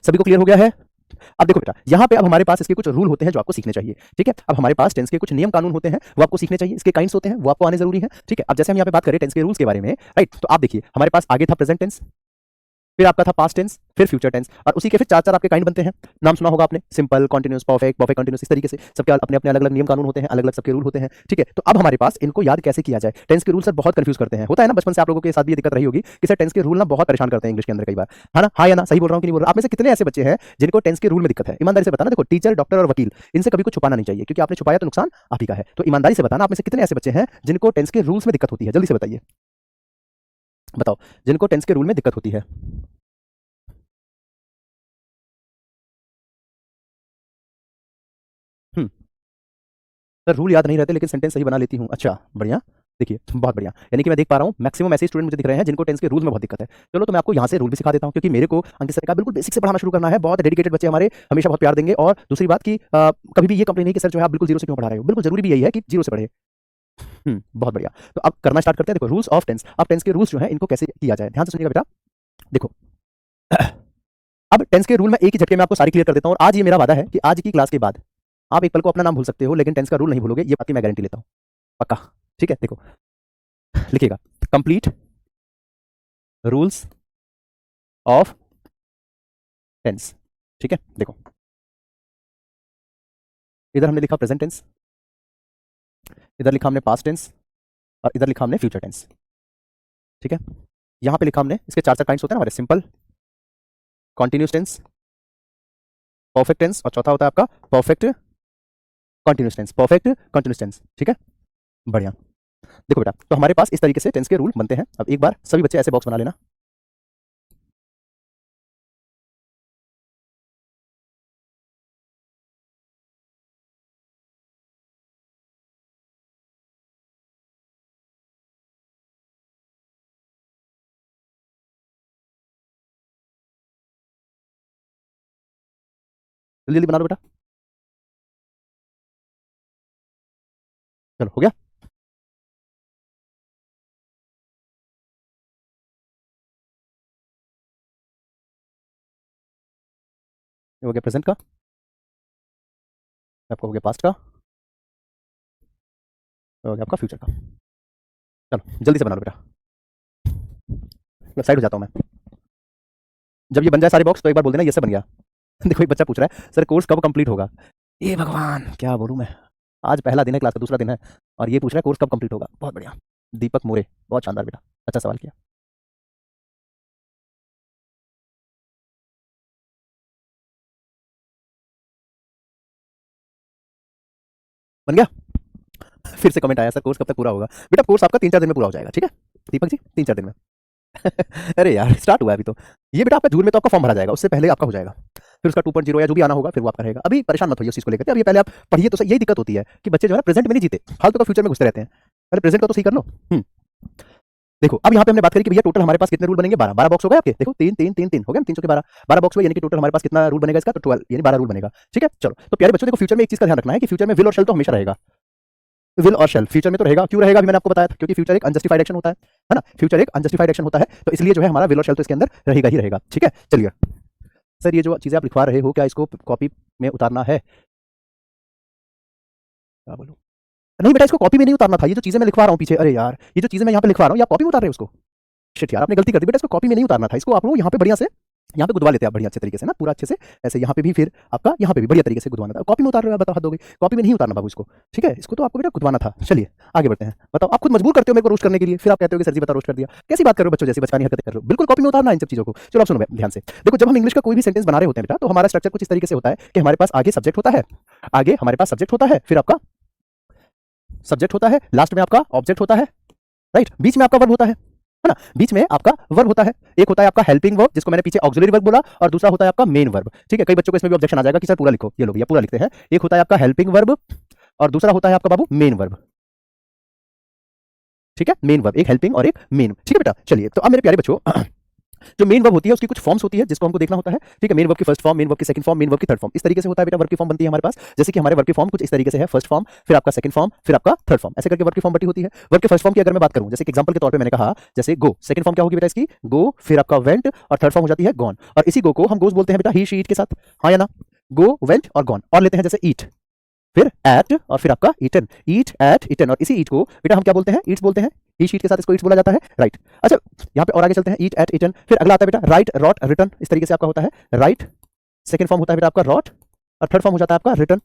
सभी को क्लियर हो गया है? अब देखो बेटा, यहां पे अब हमारे पास इसके कुछ रूल होते हैं जो आपको सीखने चाहिए, ठीक है। अब हमारे पास टेंस के कुछ नियम कानून होते हैं, वो आपको सीखने चाहिए। इसके काइंड्स होते हैं, वो आपको आने जरूरी है, ठीक है। अब जैसे हम यहाँ पे बात करें टेंस के रूल्स के बारे में, राइट, तो आप देखिए, हमारे पास आगे था प्रेजेंट टेंस, फिर आपका था पास्ट टेंस, फिर फ्यूचर टेंस, और उसी के फिर 4 आपके काइंड बनते हैं। नाम सुना होगा आपने, simple, continuous, perfect, perfect continuous, इस तरीके से सबके अपने अपने अलग अलग नियम कानून होते हैं, अलग अलग सबके रूल होते हैं, ठीक है। तो अब हमारे पास इनको याद कैसे किया जाए? टेंस के रूल सर बहुत कंफ्यूज करते हैं, होता है ना, बचपन से आप लोगों के साथ भी ये दिक्कत रही होगी कि सर टेंस के रूल ना बहुत परेशान करते हैं इंग्लिश के अंदर कई बार, है ना। हाँ या ना, सही बोल रहा हूँ कि नहीं बोल रहा? आप में से कितने ऐसे बच्चे हैं जिनको टेंस के रूल में दिक्कत है? ईमानदारी से बताना। देखो, टीचर, डॉक्टर और वकील, इनसे कभी कुछ छुपाना नहीं चाहिए, क्योंकि आपने छुपाया तो नुकसान आप ही का है। तो ईमानदारी से बताना, आप में से कितने ऐसे बच्चे हैं जिनको टेंस के रूल्स में दिक्कत होती है? जल्दी से बताइए, बताओ, जिनको टेंस के रूल में दिक्कत होती है। सर रूल याद नहीं रहते लेकिन सेंटेंस सही बना लेती हूँ। अच्छा, बढ़िया, देखिए बहुत बढ़िया। यानी कि मैं देख पा रहा हूँ मैक्सिमम ऐसे स्टूडेंट मुझे दिख रहे हैं जिनको टेंस के रूल में बहुत दिक्कत है। चलो, तो मैं आपको यहाँ से रूल भी सिखा देता हूँ, क्योंकि मेरे को अंकित सर ने कहा बिल्कुल बेसिक से पढ़ाना शुरू करना है। बहुत डेडिकेटेड बच्चे हमारे, हमेशा बहुत प्यार देंगे। और दूसरी बात कि कभी भी ये कंप्लेन नहीं कि सर जो है आप बिल्कुल जीरो से क्यों पढ़ा रहे हो, बिल्कुल जरूरी भी यही है कि जीरो से पढ़े। बहुत बढ़िया। तो अब करना स्टार्ट करते हैं। देखो रूल्स ऑफ टेंस, अब टेंस के रूल्स जो है इनको कैसे किया जाए, ध्यान से सुनिएगा बेटा। देखो अब टेंस के रूल मैं एक ही झटके में आपको सारी क्लियर कर देता हूँ, और आज ये मेरा वादा है कि आज की क्लास के बाद आप एक पल को अपना नाम भूल सकते हो, लेकिन टेंस का रूल नहीं भूलोगे, ये बात की मैं गारंटी लेता हूँ, पक्का। ठीक है, देखो लिखिएगा कंप्लीट रूल्स ऑफ टेंस। ठीक है, देखो इधर हमने लिखा प्रेजेंट टेंस, इधर लिखा हमने पास्ट टेंस, और इधर लिखा हमने फ्यूचर टेंस। ठीक है, यहां पे लिखा हमने, इसके चार चार काइंड्स होते हैं हमारे, simple, continuous tense, perfect tense, और चौथा होता है आपका perfect continuous tense, perfect continuous tense. ठीक है, बढ़िया। देखो बेटा, तो हमारे पास इस तरीके से टेंस के रूल बनते हैं। अब एक बार सभी बच्चे ऐसे बॉक्स बना लेना। जल्दी जल्दी बना लो बेटा, चलो हो गया। ये हो गया प्रेजेंट का, आपका हो गया पास्ट का, हो गया आपका फ्यूचर का। चलो जल्दी से बना लो बेटा, साइड हो जाता हूँ मैं। जब ये बन जाए सारे बॉक्स तो एक बार बोल देना ये सब बन गया। देखो एक बच्चा पूछ रहा है सर कोर्स कब कंप्लीट होगा। ये भगवान क्या बोलूँ मैं, आज पहला दिन है, क्लास का दूसरा दिन है, और ये पूछ रहा है कोर्स कब कंप्लीट होगा। बहुत बढ़िया दीपक मोरे, बहुत शानदार बेटा, अच्छा सवाल किया। बन गया। फिर से कमेंट आया सर कोर्स कब तक पूरा होगा। बेटा कोर्स आपका 3-4 दिन में पूरा हो जाएगा। ठीक है दीपक जी, 3-4 दिन में। अरे यार स्टार्ट हुआ है अभी तो। ये बेटा आपका जून में तो आपका फॉर्म भरा जाएगा, उससे पहले आपका हो जाएगा। फिर उसका 2.0 या जो भी आना होगा फिर वो आपका रहेगा। अभी परेशान मत होइए उस चीज को लेकर, अभी पहले आप पढ़िए तो सही। यही दिक्कत होती है कि बच्चे जो है ना प्रेजेंट में नहीं जीते, फालतू का फ्यूचर में घुसते रहते हैं। पहले प्रेजेंट का तो सही कर लो। देखो अब यहाँ पे हमने बात करी कि भैया टोटल हमारे पास कितने रूल बनेंगे, 12 बॉक्स हो गए आपके। देखो 3 हो गए, 300 के 12 बॉक्स हुए, यानी कि टोटल हमारे पास कितना रूल बनेगा इसका, तो 12 यानी 12 रूल बनेगा। ठीक है चलो, तो प्यारे बच्चों देखो फ्यूचर में एक चीज का ध्यान रखना है कि फ्यूचर में विल और शेल तो हमेशा रहेगा। विल और शेल फ्यूचर में तो रहेगा, क्यों रहेगा अभी मैंने आपको बताया था, क्योंकि फ्यूचर एक अनजस्टिफाइड एक्शन होता है ना, फ्यूचर एक अनजस्टिफाइड एक्शन होता है, तो इसलिए जो है हमारा विल और शेल तो इसके अंदर रहेगा ही रहेगा। ठीक है चलिए सर, ये जो चीजें आप लिखवा रहे हो क्या इसको कॉपी में उतारना है, क्या बोलूं। नहीं बेटा इसको कॉपी में नहीं उतारना था, ये जो चीजें मैं लिखवा रहा हूँ पीछे, अरे यार ये जो चीजें मैं यहाँ पे लिखवा रहा हूँ, आप कॉपी में उतार रहे हो उसको। शिट यार आपने गलती कर दी बेटा, इसको कॉपी में नहीं उतारना था, इसको आप लोग यहाँ पे बढ़िया से यहाँ पे गुदवा लेते हैं आप बढ़िया अच्छे तरीके से ना, पूरा अच्छे से ऐसे यहाँ पे भी, फिर आपका यहाँ पे भी बढ़िया तरीके से गुदवाना था। कॉपी में उतार रहे हो, बताओ हद हो गई। कॉपी में नहीं उतारना बाबू इसको, ठीक है, इसको तो आपको बेटा गुदवाना था। चलिए आगे बढ़ते हैं। बताओ आप खुद मजबूर करते हो मेरे को रोस्ट करने के लिए, फिर आप कहते हो कि सर जी बता रोस्ट कर दिया, कैसी बात कर रहे हो बच्चों जैसी बचकानी हरकतें कर रहे हो। बिल्कुल कॉपी में उतारना इन सब चीजों को। चलो आप सुनो ध्यान से, देखो जब हम इंग्लिश का कोई भी सेंटेंस बना रहे होते हैं बेटा, तो हमारा स्ट्रक्चर कुछ इस तरीके से होता है कि हमारे पास आगे सब्जेक्ट होता है, आगे हमारे पास सब्जेक्ट होता है, फिर आपका सब्जेक्ट होता है, लास्ट में आपका ऑब्जेक्ट होता है, राइट, बीच में आपका वर्ब होता है ना, बीच में आपका वर्ब होता है। एक होता है आपका हेल्पिंग वर्ब जिसको मैंने पीछे ऑक्सिलरी वर्ब बोला, और दूसरा होता है आपका मेन वर्ब। ठीक है, कई बच्चों को इसमें भी ऑब्जेक्शन आ जाएगा कि सर पूरा लिखो, ये लो भैया पूरा लिखते हैं। एक होता है आपका हेल्पिंग वर्ब और दूसरा होता है आपका बाबू मेन वर्ब। ठीक है, मेन वर्ब, एक हेल्पिंग और एक मेन। ठीक है बेटा चलिए, तो अब मेरे प्यारे बच्चों जो मेन वर्ब होती है उसकी कुछ फॉर्म्स होती है जिसको हमको देखना होता है। ठीक है, मेन वर्ब की फर्स्ट फॉर्म, मेन वर्ब की सेकंड फॉर्म, मेन वर्ब की थर्ड फॉर्म, इस तरीके से होता है बेटा वर्ब की फॉर्म बनती है हमारे पास। जैसे कि हमारे वर्ब की फॉर्म कुछ इस तरीके से है, फर्स्ट फॉर्म, फिर आपका सेकंड फॉर्म, फिर आपका थर्ड फॉर्म, ऐसे करके वर्ब की फॉर्म बटी होती है। वर्ब के फर्स्ट फॉर्म की अगर मैं बात करूं, जैसे एग्जांपल के तौर पे मैंने कहा जैसे गो, सेकंड फॉर्म क्या होगी बेटा इसकी, गो, फिर आपका वेंट, और थर्ड फॉर्म हो जाती है गॉन। और इसी गो को हम गोस बोलते हैं बेटा ही शी इट के साथ, हाँ या ना, गो वेंट और गॉन। और लेते हैं जैसे ईट, फिर एट, और फिर आपका ईटन, ईट एट ईटन, और इसी ईट को बेटा हम क्या बोलते हैं, ईट्स बोलते हैं। ही शीट के साथ इसको ईट्स बोला जाता है, राइट। अच्छा यहाँ पे और आगे चलते हैं, ईट एट ईटन, फिर अगला आता है बेटा राइट रॉट रिटर्न, इस तरीके से आपका होता है राइट, सेकंड फॉर्म होता है बेटा आपका रॉट, और थर्ड फॉर्म हो जाता है आपका return.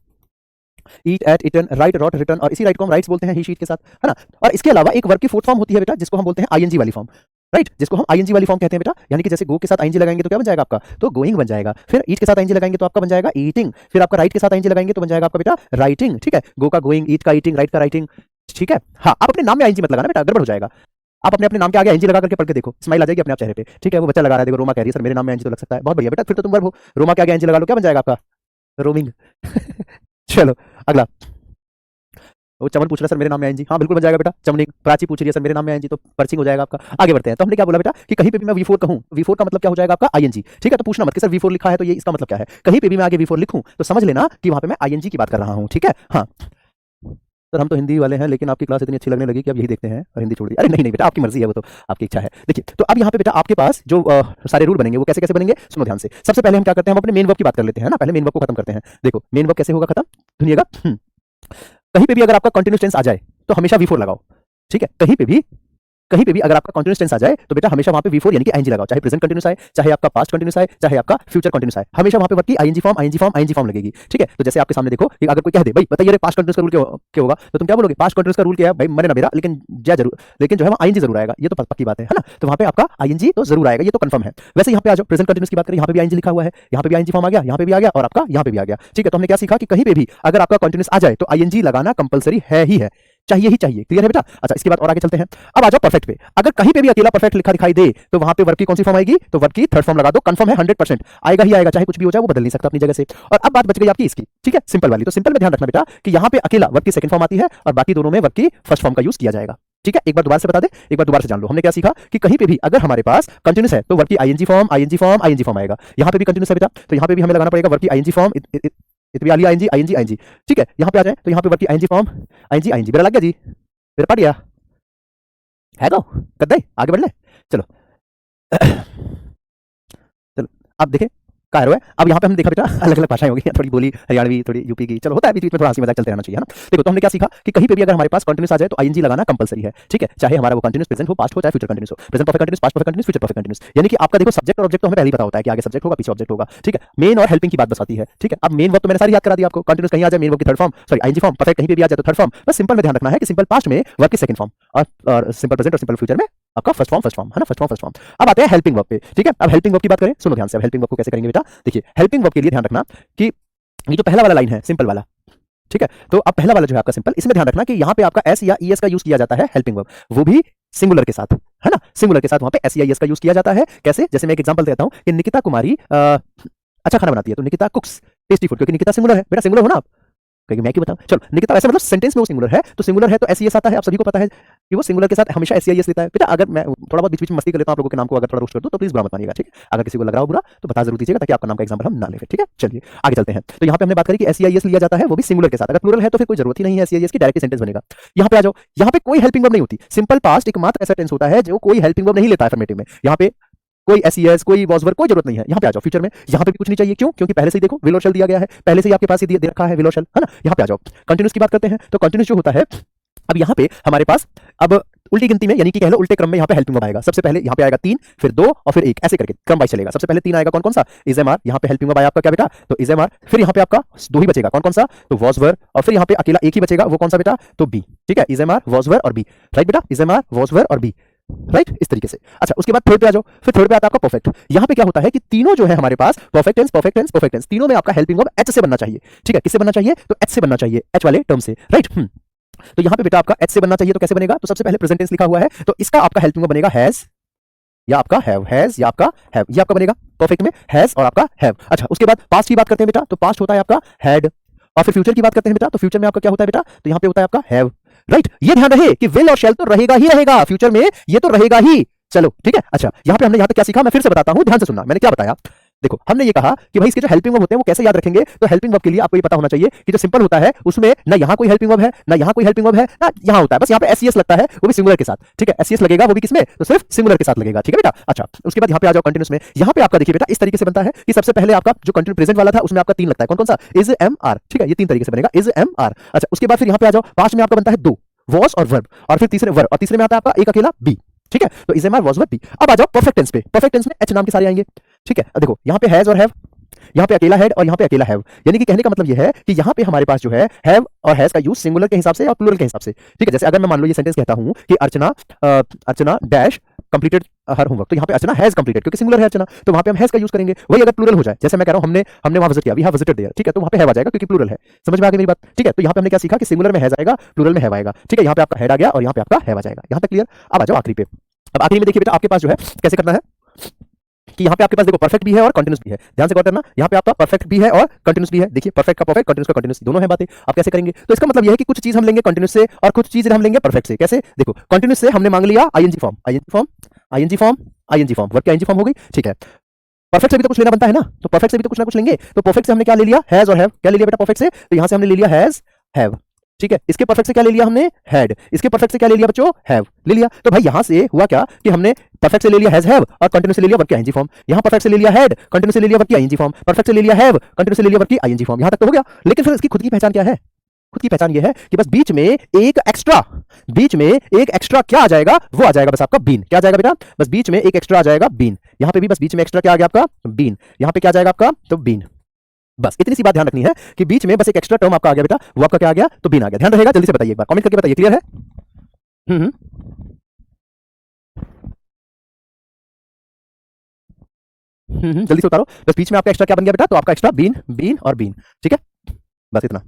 Eat ate eaten, write wrote return, और इसी राइट को हम राइट्स बोलते हैं ही शीट के साथ, है ना। और इसके अलावा एक वर्ब की फोर्थ फॉर्म होती है बेटा जिसको हम बोलते हैं आईएनजी वाली फॉर्म, राइट, जिसको हम आईएनजी वाली फॉर्म कहते हैं बेटा। यानी कि जैसे गो के साथ आईएनजी लगाएंगे तो क्या बन जाएगा आपका, तो गोइंग बन जाएगा। फिर ईट के साथ आईएनजी लगाएंगे तो आपका बन जाएगा ईटिंग, फिर आपका राइट के साथ आईएनजी लगाएंगे तो बन जाएगा आपका बेटा राइटिंग। ठीक है, गो का गोइंग, ईट का ईटिंग, राइट का राइटिंग। ठीक है, हाँ आप अपने नाम में आईएनजी मत लगाना बेटा, गड़बड़ हो जाएगा। आप अपने अपने नाम के आगे एनजी लगा करके पढ़ के देखो, स्माइल आ जाएगी अपने आप चेहरे पे। ठीक है, वो बच्चा लगा रहा है, देखो रोमा कह रही है सर मेरे नाम में एनजी तो लग सकता है, बहुत बढ़िया बेटा, फिर तो तुम वर्ब हो। रोमा के आगे एनजी लगा लो, क्या बन जाएगा आपका, रोमिंग। चलो अगला, वो चमन पूछ रहा है सर मेरे नाम में आएंजी, हाँ बिल्कुल बन जाएगा बेटा चमनिंग। प्राची पूछ रही है सर मेरे नाम में आएंजी, तो पर्चिंग हो जाएगा आपका। आगे बढ़ते हैं, तो हमने क्या बोला बेटा कि कहीं पे भी मैं V4 कहूँ, V4 का मतलब क्या हो जाएगा आपका आईएनजी। ठीक है, तो पूछना मत कि सर V4 लिखा है तो ये इसका मतलब क्या है, कहीं पे भी मैं आगे V4 लिखूं तो समझ लेना कि वहां पे मैं आईएनजी की बात कर रहा हूँ। ठीक है, हाँ सर हम तो हिंदी वाले हैं, लेकिन आपकी क्लास इतनी अच्छी लगने लगी कि अब यही देखते हैं और हिंदी छोड़ दी। अरे नहीं नहीं बेटा, आपकी मर्जी है, वो तो आपकी इच्छा है। देखिए, तो अब यहाँ पे बेटा आपके पास जो सारे रूल बनेंगे वो कैसे कैसे बनेंगे, सुनो ध्यान से। सबसे पहले हम क्या करते हैं, हम अपने मेन वर्ब की बात कर लेते हैं ना, पहले मेन वर्ब को खत्म करते हैं। देखो मेन वर्ब कैसे होगा खत्म, सुनिएगा। कहीं पे भी अगर आपका कंटिन्यूअस टेंस आ जाए तो हमेशा V4 लगाओ, ठीक है। कहीं पे भी अगर आपका कंटिन्यूअस टेंस आ जाए तो बेटा हमेशा वहां पे V4 यानी कि आईएनजी लगाओ, चाहे प्रेजेंट कंटिन्यूअस आए, चाहे आपका पास्ट कंटिन्यूअस आए, चाहे आपका फ्यूचर कंटिन्यूअस आए, हमेशा वहां पे वर्ब की आईएनजी फॉर्म लगेगी, ठीक है। तो जैसे आपके सामने देखो कि अगर कोई कह दे भाई बताइए पास्ट कंटिन्यूअस का रूल क्या होगा, तो तुम क्या बोलोगे, पास्ट कंटिन्यूअस का रूल क्या है भाई, मरे ना मेरा, लेकिन जो है वहां आईएनजी जरूर आएगा, ये तो पक्की बात है ना। तो वहां पे आपका आईएनजी तो जरूर आएगा, ये तो कंफर्म है। वैसे यहाँ पे आ जाओ, प्रेजेंट कंटिन्यूअस की बात करें, यहाँ पे भी आईएनजी लिखा हुआ है, यहाँ पे भी आईएनजी फॉर्म आ गया, यहाँ पे भी आ गया और आपका यहाँ पे भी आ गया, ठीक है। तो हमने क्या सीखा कि कहीं पे भी अगर आपका कंटिन्यूअस आ जाए तो आईएनजी लगाना कंपलसरी है ही है, चाहिए ही चाहिए। क्लियर है बेटा? अच्छा, इसके बाद और आगे चलते हैं। अब आ जाओ परफेक्ट पे। अगर कहीं पे भी अकेला परफेक्ट लिखा दिखाई दे तो वहां पे वर्ब की कौन सी फॉर्म आएगी, तो वर्ब की थर्ड फॉर्म लगा दो, कंफर्म है 100%, आएगा ही आएगा, चाहे कुछ भी हो जाए, वो बदल नहीं सकता अपनी जगह से। और अब बात बच गई आपकी इसकी, ठीक है, सिंपल वाली। तो सिंपल में ध्यान रखना बेटा कि यहाँ पे अकेला वर्ब की सेकंड फॉर्म आती है और बाकी दोनों में वर्ब की फर्स्ट फॉर्म का यूज किया जाएगा, ठीक है। एक बार दोबारा से बता दे, एक बार दोबारा से जान लो, हमने क्या सीखा कि कहीं पे भी अगर हमारे पास कंटिन्यूअस है तो वर्ब की आईएनजी फॉर्म आएगा। यहाँ पे भी कंटिन्यूअस है बेटा, तो यहाँ पे भी हमें लगाना पड़ेगा वर्ब की आईएनजी फॉर्म, आईएनजी। ठीक है, यहाँ पे आ जाए तो यहाँ पे वर्ब की आईएनजी फॉर्म, आईएनजी। मेरा लग गया जी, मेरा पढ़ गया है, गो कर दे, आगे बढ़ ले, चलो। चलो अब देखें क्या है। अब यहाँ पे हमने देखा बेटा अलग अलग भाषाएं होगी, थोड़ी बोली हरियाणवी, थोड़ी यूपी की, चलो होता है बीच बीच में, थोड़ा हंसी मजाक चलते रहना चाहिए ना। देखो तो हमने क्या सीखा कि कहीं पे भी अगर हमारे पास कंटिन्यूअस आ जाए तो आईएनजी लगाना कंपलसरी है, ठीक है, चाहे हमारा वो कंटिन्यूअस प्रेजेंट हो, पास्ट हो, चाहे फ्यूचर कंटिन्यूअस हो, present perfect continuous, past perfect continuous, future perfect continuous. यानी कि आपका देखो सब्जेक्ट और ऑब्जेक्ट तो हमें पहले ही पता होता है कि आगे सब्जेक्ट होगा, पीछे ऑब्जेक्ट होगा, ठीक है। मेन और हेल्पिंग की बात बस आती है, ठीक है। अब मेन वर्ब तो मैंने सारी याद करा दी आपको, कंटिन्यूअस कहीं आ जाए मेन वर्ब की third form, sorry ING form, perfect कहीं पे भी आ जाए तो थर्ड फॉर्म। बस सिंपल में ध्यान रखना है कि सिंपल पास्ट में वर्ब की सेकंड फॉर्म और सिंपल प्रेजेंट और सिंपल फ्यूचर में आपका फर्स्ट फॉर्म है ना, फर्स्ट फॉर्म। अब आते हैं हेल्पिंग वर्ब पे, ठीक है। अब हेल्पिंग वर्ब की बात करें, सुनो ध्यान से, अब हेल्पिंग वर्ब को कैसे करेंगे बेटा, देखिए हेल्पिंग वर्ब के लिए ध्यान रखना कि ये जो पहला वाला लाइन है सिंपल वाला, ठीक है, तो अब पहला वाला जो है आपका सिंपल, इसमें ध्यान रखना कि यहाँ पे आपका एस या ईएस का यूज किया जाता है हेल्पिंग वर्ब, वो भी सिंगुलर के साथ, है ना, सिंगुलर के साथ वहां पे एस या ईएस का यूज किया जाता है। कैसे, जैसे मैं एक एग्जांपल देता हूं कि निकिता कुमारी अच्छा खाना बनाती है, तो निकिता कुक्स टेस्टी फूड, क्योंकि निकिता सिंगुलर है बेटा, सिंगुलर हो ना आप, क्योंकि मैं क्यों बताऊं, चलो निकिता, ऐसे मतलब सेंटेंस में वो सिंगुलर है, तो सिंगुलर है तो एस ईएस आता है, आप सभी को पता है कि वो सिंगुलर के साथ हमेशा एस ईएस लेता है बेटा। अगर मैं थोड़ा बहुत बीच बीच में मस्ती कर लेता हूं, आप लोगों के नाम को अगर थोड़ा रोस्ट कर दूं तो प्लीज बुरा मत मानिएगा, ठीक है। अगर किसी को लग रहा हो बुरा तो बता जरूर दीजिएगा, ताकि आपका नाम का एग्जांपल हम ना ले, ठीक है। चलिए आगे चलते हैं। तो यहाँ पे हमने बात करी कि एस ईएस लिया जाता है, वो भी सिंगुलर के साथ, अगर प्लूरल है तो फिर कोई जरूरत ही नहीं है एस ईएस की, डायरेक्ट सेंटेंस बनेगा। यहाँ पे आ जाओ, यहाँ पे कोई हेल्पिंग वर्ब नहीं होती, सिंपल पास्ट एकमात्र ऐसा टेंस होता है जो कोई हेल्पिंग वर्ब नहीं लेता है अफर्मेटिव में। यहाँ पे कोई एसईएस, कोई वॉज वर्ब, कोई जरूरत नहीं है। यहाँ पे आ जाओ फ्यूचर में, यहाँ पे भी कुछ नहीं चाहिए, क्यों, क्योंकि पहले से ही देखो विल और शैल दिया गया है, पहले से ही आपके पास दे रखा है विल और शैल, है ना। यहाँ पे आ जाओ, कंटिन्यूअस की बात करते हैं, तो कंटिन्यूअस जो होता है, अब यहाँ पे हमारे पास अब उल्टी गिनती में, यानी कि कह लो उल्टे क्रम में यहाँ पे हेल्पिंग वर्ब आएगा। सबसे पहले यहाँ पे आएगा 3, फिर 2 और फिर 1, ऐसे करके क्रम वाइज चलेगा। सबसे पहले 3 आएगा, कौन कौन सा, इज एम आर, यहाँ पे हेल्पिंग वर्ब आया आपका क्या बेटा, तो इज एम आर। फिर यहाँ पे आपका 2 ही बचेगा, कौन कौन सा, तो वॉज वर्ब, और फिर यहाँ पे अकेला एक ही बचेगा, वो कौन सा बेटा, तो बी, ठीक है, is am are, was verb और बी, राइट बेटा, is am are, was verb और बी, राइट, इस तरीके से। अच्छा, उसके बाद थर्ड पे आ जाओ, फिर थर्ड पे आता है आपका परफेक्ट। यहाँ पे क्या होता है कि तीनों जो है हमारे पास परफेक्ट टेंस, तीनों में आपका हेल्पिंग वर्ब एच से बनना चाहिए, ठीक है। किससे बनना चाहिए, तो एच से बनना चाहिए, एच वाले टर्म से, राइट। तो यहाँ पे बेटा आपका एच से बनना चाहिए, तो कैसे बनेगा, तो सबसे पहले प्रेजेंट टेंस लिखा हुआ है, तो इसका आपका हेल्पिंग वर्ब बनेगा हैज या आपका हैव, हैज या आपका हैव, ये आपका बनेगा परफेक्ट में हैज और आपका हैव। अच्छा, उसके बाद पास्ट की बात करते हैं बेटा, तो पास्ट होता है आपका हैड, और फिर फ्यूचर की बात करते हैं बेटा, तो फ्यूचर में आपका क्या होता है बेटा, तो यहाँ पे होता है आपका हैव, राइट। ये ध्यान रहे कि विल और शैल तो रहेगा ही रहेगा फ्यूचर में, ये तो रहेगा ही, चलो ठीक है। अच्छा, यहाँ पे हमने यहाँ पे क्या सीखा, मैं फिर से बताता हूँ, ध्यान से सुनना, मैंने क्या बताया। देखो, हमने ये कहा कि भाई इसके जो हेल्पिंग वर्ब होते हैं वो कैसे याद रखेंगे, तो हेल्पिंग वर्ब के लिए आपको ये पता होना चाहिए कि जो सिंपल होता है उसमें ना यहाँ कोई हेल्पिंग वर्ब है, ना यहाँ कोई हेल्पिंग वर्ब है, ना यहाँ होता है, बस यहाँ पे एसईएस लगता है, वो भी सिंगुलर के साथ, ठीक है। एसईएस लगेगा वो भी किसमें, तो सिर्फ सिंगुलर के साथ लगेगा, ठीक है बेटा। अच्छा, उसके बाद यहाँ पे आ जाओ कंटिन्यूअस में, यहाँ पे आपका देखिए बेटा इस तरीके से बनता है कि सबसे पहले आपका जो कंटिन्यू प्रेजेंट वाला था उसमें आपका 3 लगता है, कौन कौन सा, इज एम आर, ठीक है, ये 3 तरीके से बनेगा, इज एम आर। अच्छा, उसके बाद फिर यहाँ पे आ जाओ, पास्ट में आपका बनता है 2 वॉज और वर्ब, और फिर तीसरे वर्ब, और तीसरे में आता है आपका एक अकेला बी, ठीक है, तो is am are, was, verb, be. अब आ जाओ परफेक्ट टेंस पे, परफेक्ट टेंस में एच नाम के सारे आएंगे, ठीक है। देखो यहाँ पे हैज और हैव, यहाँ पे अकेला हैड और यहाँ पे अकेला हैव, यानी कि कहने का मतलब ये है कि यहाँ पे हमारे पास जो है हैव और हैज का यूज सिंगुलर के हिसाब से और प्लूरल के हिसाब से, ठीक है। जैसे अगर मैं मान लो ये सेंटेंस कहता हूँ कि अर्चना डैश कंप्लीटेड हर होमवर्क, तो यहाँ पे अर्चना हैज कंप्लीटेड, क्योंकि सिंगुलर है अर्चना, तो वहाँ पे हम हैज का यूज करेंगे। वही अगर प्लूरल हो जाए, जैसे मैं कह रहा हूँ हमने वहाँ विजिट किया, वी हैव विजिटेड देयर, ठीक है, तो वहाँ पे हैव आ जाएगा क्योंकि प्लूरल है। समझ में आ गई मेरी बात, ठीक है। तो यहाँ पे हमने क्या सीखा कि सिंगुलर में हैज आएगा, प्लूरल में हैव आएगा, ठीक है। यहाँ पे आपका हैड आ गया और यहाँ पे आपका हैव आ जाएगा, यहाँ तक क्लियर। अब आ जाओ आखिरी पे। अब आखिरी में देखिए बेटा आपके पास जो है कैसे करना है कि यहाँ पे आपके पास देखो परफेक्ट भी है और कंटिन्यूस भी है, ध्यान से गौर करना, यहाँ पे आपका परफेक्ट भी है और कंटिन्यूस भी है। देखिए परफेक्ट का परफेक्ट, कंटिन्यूस का कंटिन्यूस, दोनों है बातें। आप कैसे करेंगे, तो इसका मतलब यह है कि कुछ चीज हम लेंगे कंटिन्यूस से और कुछ चीज हम लेंगे परफेक्ट से। कैसे, देखो कंटिन्यूस से हमने मांग लिया आईएनजी फॉर्म, वर्ब की आईएनजी फॉर्म हो गई, ठीक है। परफेक्ट से भी तो कुछ लेना बनता है ना, तो परफेक्ट से भी तो कुछ ना कुछ लेंगे, तो परफेक्ट से हमने क्या ले लिया, हैज और हैव। क्या ले लिया बेटा परफेक्ट से, तो यहाँ से हमने ले लिया हैज हैव, ठीक है, इसके परफेक्ट से क्या ले लिया हमने, हैड, इसके परफेक्ट से क्या ले लिया बच्चों, हैव ले लिया। तो भाई यहां से हुआ क्या कि हमने परफेक्ट से ले लिया हैज हैव और कंटिन्यूस से ले लिया वर्ब की आईएनजी फॉर्म, यहां परफेक्ट से ले लिया हैड, कंटिन्यूस से ले लिया वर्ब की आईएनजी फॉर्म, परफेक्ट से ले लिया हैव, कंटिन्यूस से ले लिया वर्ब की आईएनजी फॉर्म, यहां तक तो हो गया। लेकिन फिर इसकी खुद की पहचान क्या है, खुद की पहचान ये है कि बस बीच में एक एक्स्ट्रा क्या आ जाएगा, वो आ जाएगा बस आपका बीन। क्या आ जाएगा बेटा, बस बीच में एक एक्स्ट्रा आ जाएगा बीन। यहां पे भी बस बीच में एक्स्ट्रा क्या आ गया आपका, बीन। यहां पे क्या आ जाएगा आपका, तो बीन। बस इतनी सी बात ध्यान रखनी है कि बीच में बस एक एक्स्ट्रा टर्म आपका आ गया बेटा, वो आपका क्या आ गया, तो बीन आ गया। ध्यान रहेगा, जल्दी से बताइए एक बार, कमेंट करके बताइए, क्लियर है? हम्म जल्दी से उतारो। बस बीच में आपका एक्स्ट्रा क्या बन गया बेटा, तो आपका एक्स्ट्रा बीन, बीन और बीन। ठीक है, बस इतना।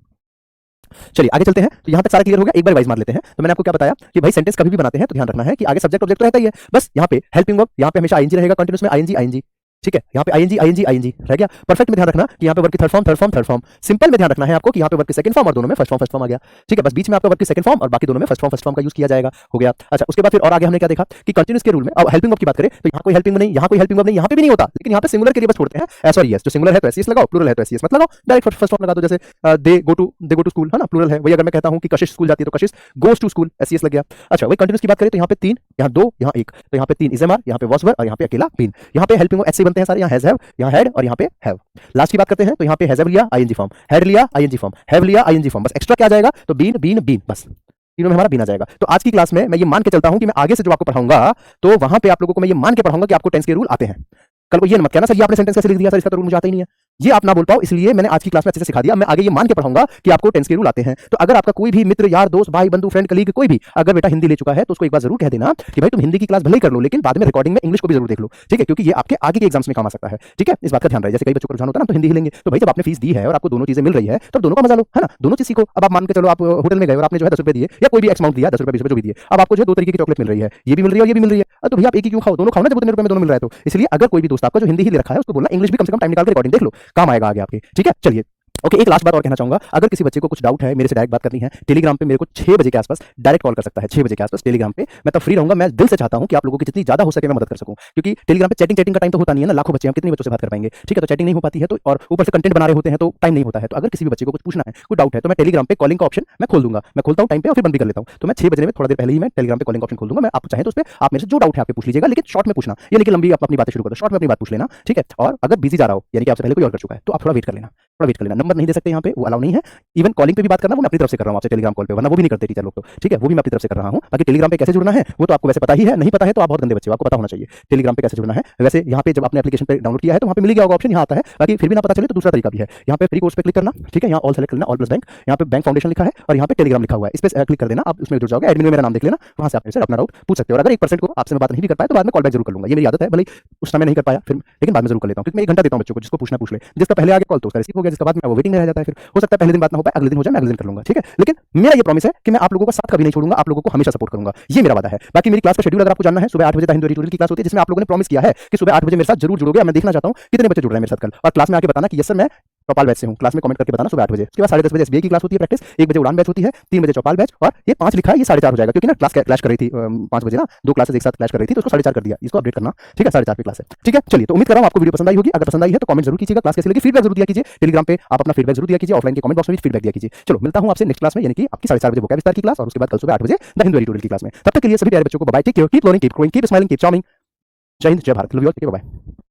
चलिए आगे चलते हैं। तो यहाँ तक सारा क्लियर हो गया, एक बार वाइज मार लेते हैं। तो मैंने आपको क्या बताया कि भाई सेंटेंस कभी भी बनाते हैं तो ध्यान रखना है कि आगे सब्जेक्ट ऑब्जेक्ट तो रहता ही है, बस यहाँ पे हेल्पिंग वर्ब, यहाँ पे हमेशा आईएनजी रहेगा, कंटीन्यूअस में आईएनजी आईएनजी। ठीक है, यहाँ पे आईएनजी आईएनजी आईएनजी रह गया। परफेक्ट में ध्यान रखना कि यहाँ पे वर्ब की थर्ड फॉर्म। सिंपल में ध्यान रखना है आपको कि यहाँ पे वर्ब की सेकंड फॉर्म और दोनों में फर्स्ट फॉर्म आ गया। ठीक है, बस बीच में आपका वर्ब की सेकंड फॉर्म और बाकी दोनों में फर्स्ट फॉर्म का यूज किया जाएगा, हो गया। अच्छा, उसके बाद फिर और आगे हमने क्या देखा कि कंटीन्यूअस के रूल में अब हेल्पिंग वर्ब की बात करें तो यहाँ कोई हेल्पिंग नहीं, यहाँ कोई हेल्पिंग वर्ब नहीं, यहाँ पे भी नहीं होता, लेकिन यहाँ पे सिंगुलर के लिए बस छोड़ते हैं एस और यस। जो सिंगुलर है तो एस लगाओ, प्लूरल है तो एस मत लगाओ, डायरेक्ट फर्स्ट फॉर्म लगा दो। जैसे दे गो टू स्कूल है ना, प्लूरल है। वही अगर मैं कहता हूँ कि कशिश स्कूल जाती है तो कशिश गोस टू स्कूल, एस लग गया। अच्छा, वही कंटीन्यूअस की बात करें तो यहाँ पे 3, यहाँ 2, यहाँ 1, तो यहाँ पे 3 इज एम आर, यहाँ पे वॉज वर और यहाँ पे अकेला बीन। यहाँ पे हेल्पिंग वर्ब एच से बनते हैं सारे, यहाँ हैज हैव, यहाँ हैड और यहाँ पे हैव। लास्ट की बात करते हैं तो यहाँ पे हैज हैव लिया आईएनजी फॉर्म, हैड लिया आईएनजी फॉर्म, हैव लिया आईएनजी फॉर्म, बस एक्स्ट्रा क्या आ जाएगा, तो बीन बीन बीन, बस तीनों में हमारा बीन आ जाएगा। तो आज की क्लास में मैं ये मान के चलता हूं कि मैं आगे से जो आपको पढ़ाऊंगा तो वहां पे आप लोगों को मैं ये मान के पढ़ाऊंगा कि आपको टेंस के रूल आते हैं। कल को ये मत कहना सर ये आपने सेंटेंस कैसे लिख दिया सर, इसका तो रूल मुझे आता ही नहीं है, ये आप ना बोल पाओ, इसलिए मैंने आज की क्लास में अच्छे से सिखा दिया। मैं आगे ये मान के पढ़ाऊंगा कि आपको टेंस के रूल आते हैं। तो अगर आपका कोई भी मित्र, यार, दोस्त, भाई, बंधु, फ्रेंड, कलीग कोई भी अगर बेटा हिंदी ले चुका है तो उसको एक बार जरूर कह देना कि भाई तुम हिंदी की क्लास भले ही कर लो लेकिन बाद में रिकॉर्डिंग में इंग्लिश को भी जरूर देख लो। ठीक है, क्योंकि ये आपके आगे के एग्जाम्स में काम आ सकता है। ठीक है, इस बात का ध्यान रहे। जैसे कई बच्चों को रुझान होता है ना तो हिंदी ही लेंगे, तो भाई जब आपने फीस दी है और आपको दोनों चीजें मिल रही है तो दोनों का मजा लो, है ना, दोनों चीज सीखो। अब आप मान के चलो आप होटल में गए और आपने जो है 10 रुपए दिए या कोई भी एक्स अमाउंट दिया, 10 रुपए 20 रुपए जो भी दिए, अब आपको जो 2 तरीके की चॉकलेट मिल रही है, ये भी मिल रही है और ये भी मिल रही है, तो भैया आप एक ही क्यों खाओ, दोनों खाओ ना, जब उतने रुपए में दोनों मिल रहा है तो। इसलिए अगर कोई भी दोस्त आपका जो हिंदी ही ले रखा है उसको बोलना इंग्लिश भी कम से कम टाइम निकाल के रिकॉर्डिंग देख लो, काम आएगा आगे आपके। ठीक है, चलिए ओके, एक लास्ट बात और कहना चाहूंगा, अगर किसी बच्चे को कुछ डाउट है, मेरे से डायरेक्ट बात करनी है, टेलीग्राम पे मेरे को 6 बजे के आसपास डायरेक्ट कॉल कर सकता है। 6 बजे के आसपास टेलीग्राम पे मैं तब फ्री रहूंगा। मैं दिल से चाहता हूं कि आप लोगों की जितनी ज्यादा हो सके मैं मदद कर सकूं, क्योंकि टेलीग्राम पे चैटिंग का टाइम तो होता नहीं है ना, लाखों बच्चे, हम कितने बच्चों से बात कर पाएंगे। ठीक है, तो चैटिंग नहीं हो पाती है तो, और ऊपर से कंटेंट बना रहे होते हैं तो टाइम नहीं होता है। तो अगर किसी भी बच्चे को कुछ पूछना है, कोई डाउट है, तो मैं टेलीग्राम पे कॉलिंग का ऑप्शन मैं खोल दूंगा, मैं खोलता हूं टाइम पे और फिर बंद भी कर लेता हूं। तो मैं 6 बजे में थोड़ा देर पहले ही मैं टेलीग्राम पे कॉलिंग ऑप्शन खोल दूंगा। मैं आप चाहें तो उस पे आप मेरे से जो डाउट है आपके पूछ लीजिएगा, लेकिन शॉर्ट में पूछना, ये नहीं कि लंबी अपनी बातें शुरू कर दो, शॉर्ट में अपनी बात पूछ लेना। ठीक है, और अगर बिजी जा रहा हो, यानी कि आपसे पहले कोई और कर चुका है, तो आप थोड़ा वेट कर लेना, थोड़ा वेट कर लेना। नंबर नहीं दे सकते यहाँ पे, वो अलाउ नहीं है। इवन कॉलिंग पे भी बात करना वो मैं अपनी तरफ से कर रहा हूं आपसे टेलीग्राम कॉल पे, वरना वो भी नहीं करते टीचर लोग तो। ठीक है, वो भी मैं अपनी तरफ से कर रहा हूं। बाकी टेलीग्राम पे कैसे जुड़ना है वो तो आपको वैसे पता ही है, नहीं पता है तो आप बहुत गंदे बच्चे हो, आपको पता होना चाहिए टेलीग्राम पे कैसे जुड़ना है। वैसे यहाँ पे जब आपने एप्लीकेशन पे डाउनलोड किया है तो वहाँ पे मिल गया होगा ऑप्शन, यहाँ आता है। बाकी फिर भी ना पता चले तो दूसरा तरीका भी है, यहाँ पे फ्री कोर्स पे क्लिक करना। ठीक है, यहाँ ऑल सेलेक्ट करना, ऑल प्लस बैंक, यहाँ पे बैंक फाउंडेशन लिखा है और यहाँ पे टेलीग्राम लिखा हुआ है, इस पे क्लिक कर देना, आप उसमें जुड़ जाओगे। एडमिन में मेरा नाम देख लेना, वहाँ से आप मेरे से अपना डाउट पूछ सकते हो। और अगर 1% को आपसे मैं बात नहीं भी कर पाया तो बाद में कॉल बैक जरूर कर लूंगा, ये मेरी आदत है, भले उस समय नहीं कर पाया फिर, लेकिन बाद में जरूर कर लेता हूँ, क्योंकि मैं 1 घंटा देता हूँ बच्चों को, जिसको पूछना पूछ ले। जिसका पहले आगे कॉल तो उसका रिसीव हो गया, जिसका बाद में वो वेटिंग में रह जाता है, फिर हो सकता है पहले दिन बात ना हो पाए, अगले दिन हो जाए, मैं अगले दिन कर लूंगा। ठीक है, लेकिन मेरा ये प्रॉमिस है कि मैं आप लोगों का साथ कभी नहीं छोड़ूंगा, आप लोगों को हमेशा सपोर्ट करूंगा, ये मेरा वादा है। बाकी मेरी क्लास का शेड्यूल अगर आपको जानना है, सुबह 8 बजे हिंदी ट्यूटोरियल की क्लास होती है, जिसमें आप लोगों ने प्रॉमिस किया है कि सुबह 8 बजे मेरे साथ जरूर जुड़ोगे। मैं देखना चाहता हूं कितने बच्चे जुड़ रहे हैं मेरे साथ कल, और क्लास में आके बताना कि यस सर मैं चौपाल बैच से हूं। क्लास में कमेंट करके बताना सुबह 8 बजे। उसके बाद 10:30 बजे एसबीआई की क्लास होती है प्रैक्टिस, 1 बजे उड़ान बैच होती है, 3 बजे चौपाल बैच, और ये 5 लिखा है, ये 4:30 हो जाएगा क्योंकि ना क्लास क्लैश कर रही थी 5 बजे ना, 2 क्लासेस एक साथ क्लैश कर रही थी तो उसको 4:30 कर दिया, इसको अपडेट करना। ठीक है, 4:30 पे क्लास है। ठीक है, चलिए, तो उम्मीद कर रहा हूं आपको वीडियो पसंद आई होगी। अगर पसंद आई है तो कमेंट जरूर कीजिएगा, क्लास कैसी लगी, फीडबैक जरूर दिया कीजिए। टेलीग्राम पे आप अपना फीडबैक जरूर दिया कीजिए, ऑफलाइन के कमेंट बॉक्स में भी फीडबैक दिया कीजिए। चलो, मिलता हूं आपसे नेक्स्ट क्लास में, यानी कि आपकी 4:30 बजे वोकैब विस्तार की क्लास, और उसके बाद कल सुबह 8 बजे द हिंदू ट्यूटोरियल की क्लास में। तब तक के लिए सभी प्यारे बच्चों को bye bye, take care, keep learning, keep growing, keep smiling, keep charming. जय हिंद, जय Bharat, love you all, take care, bye.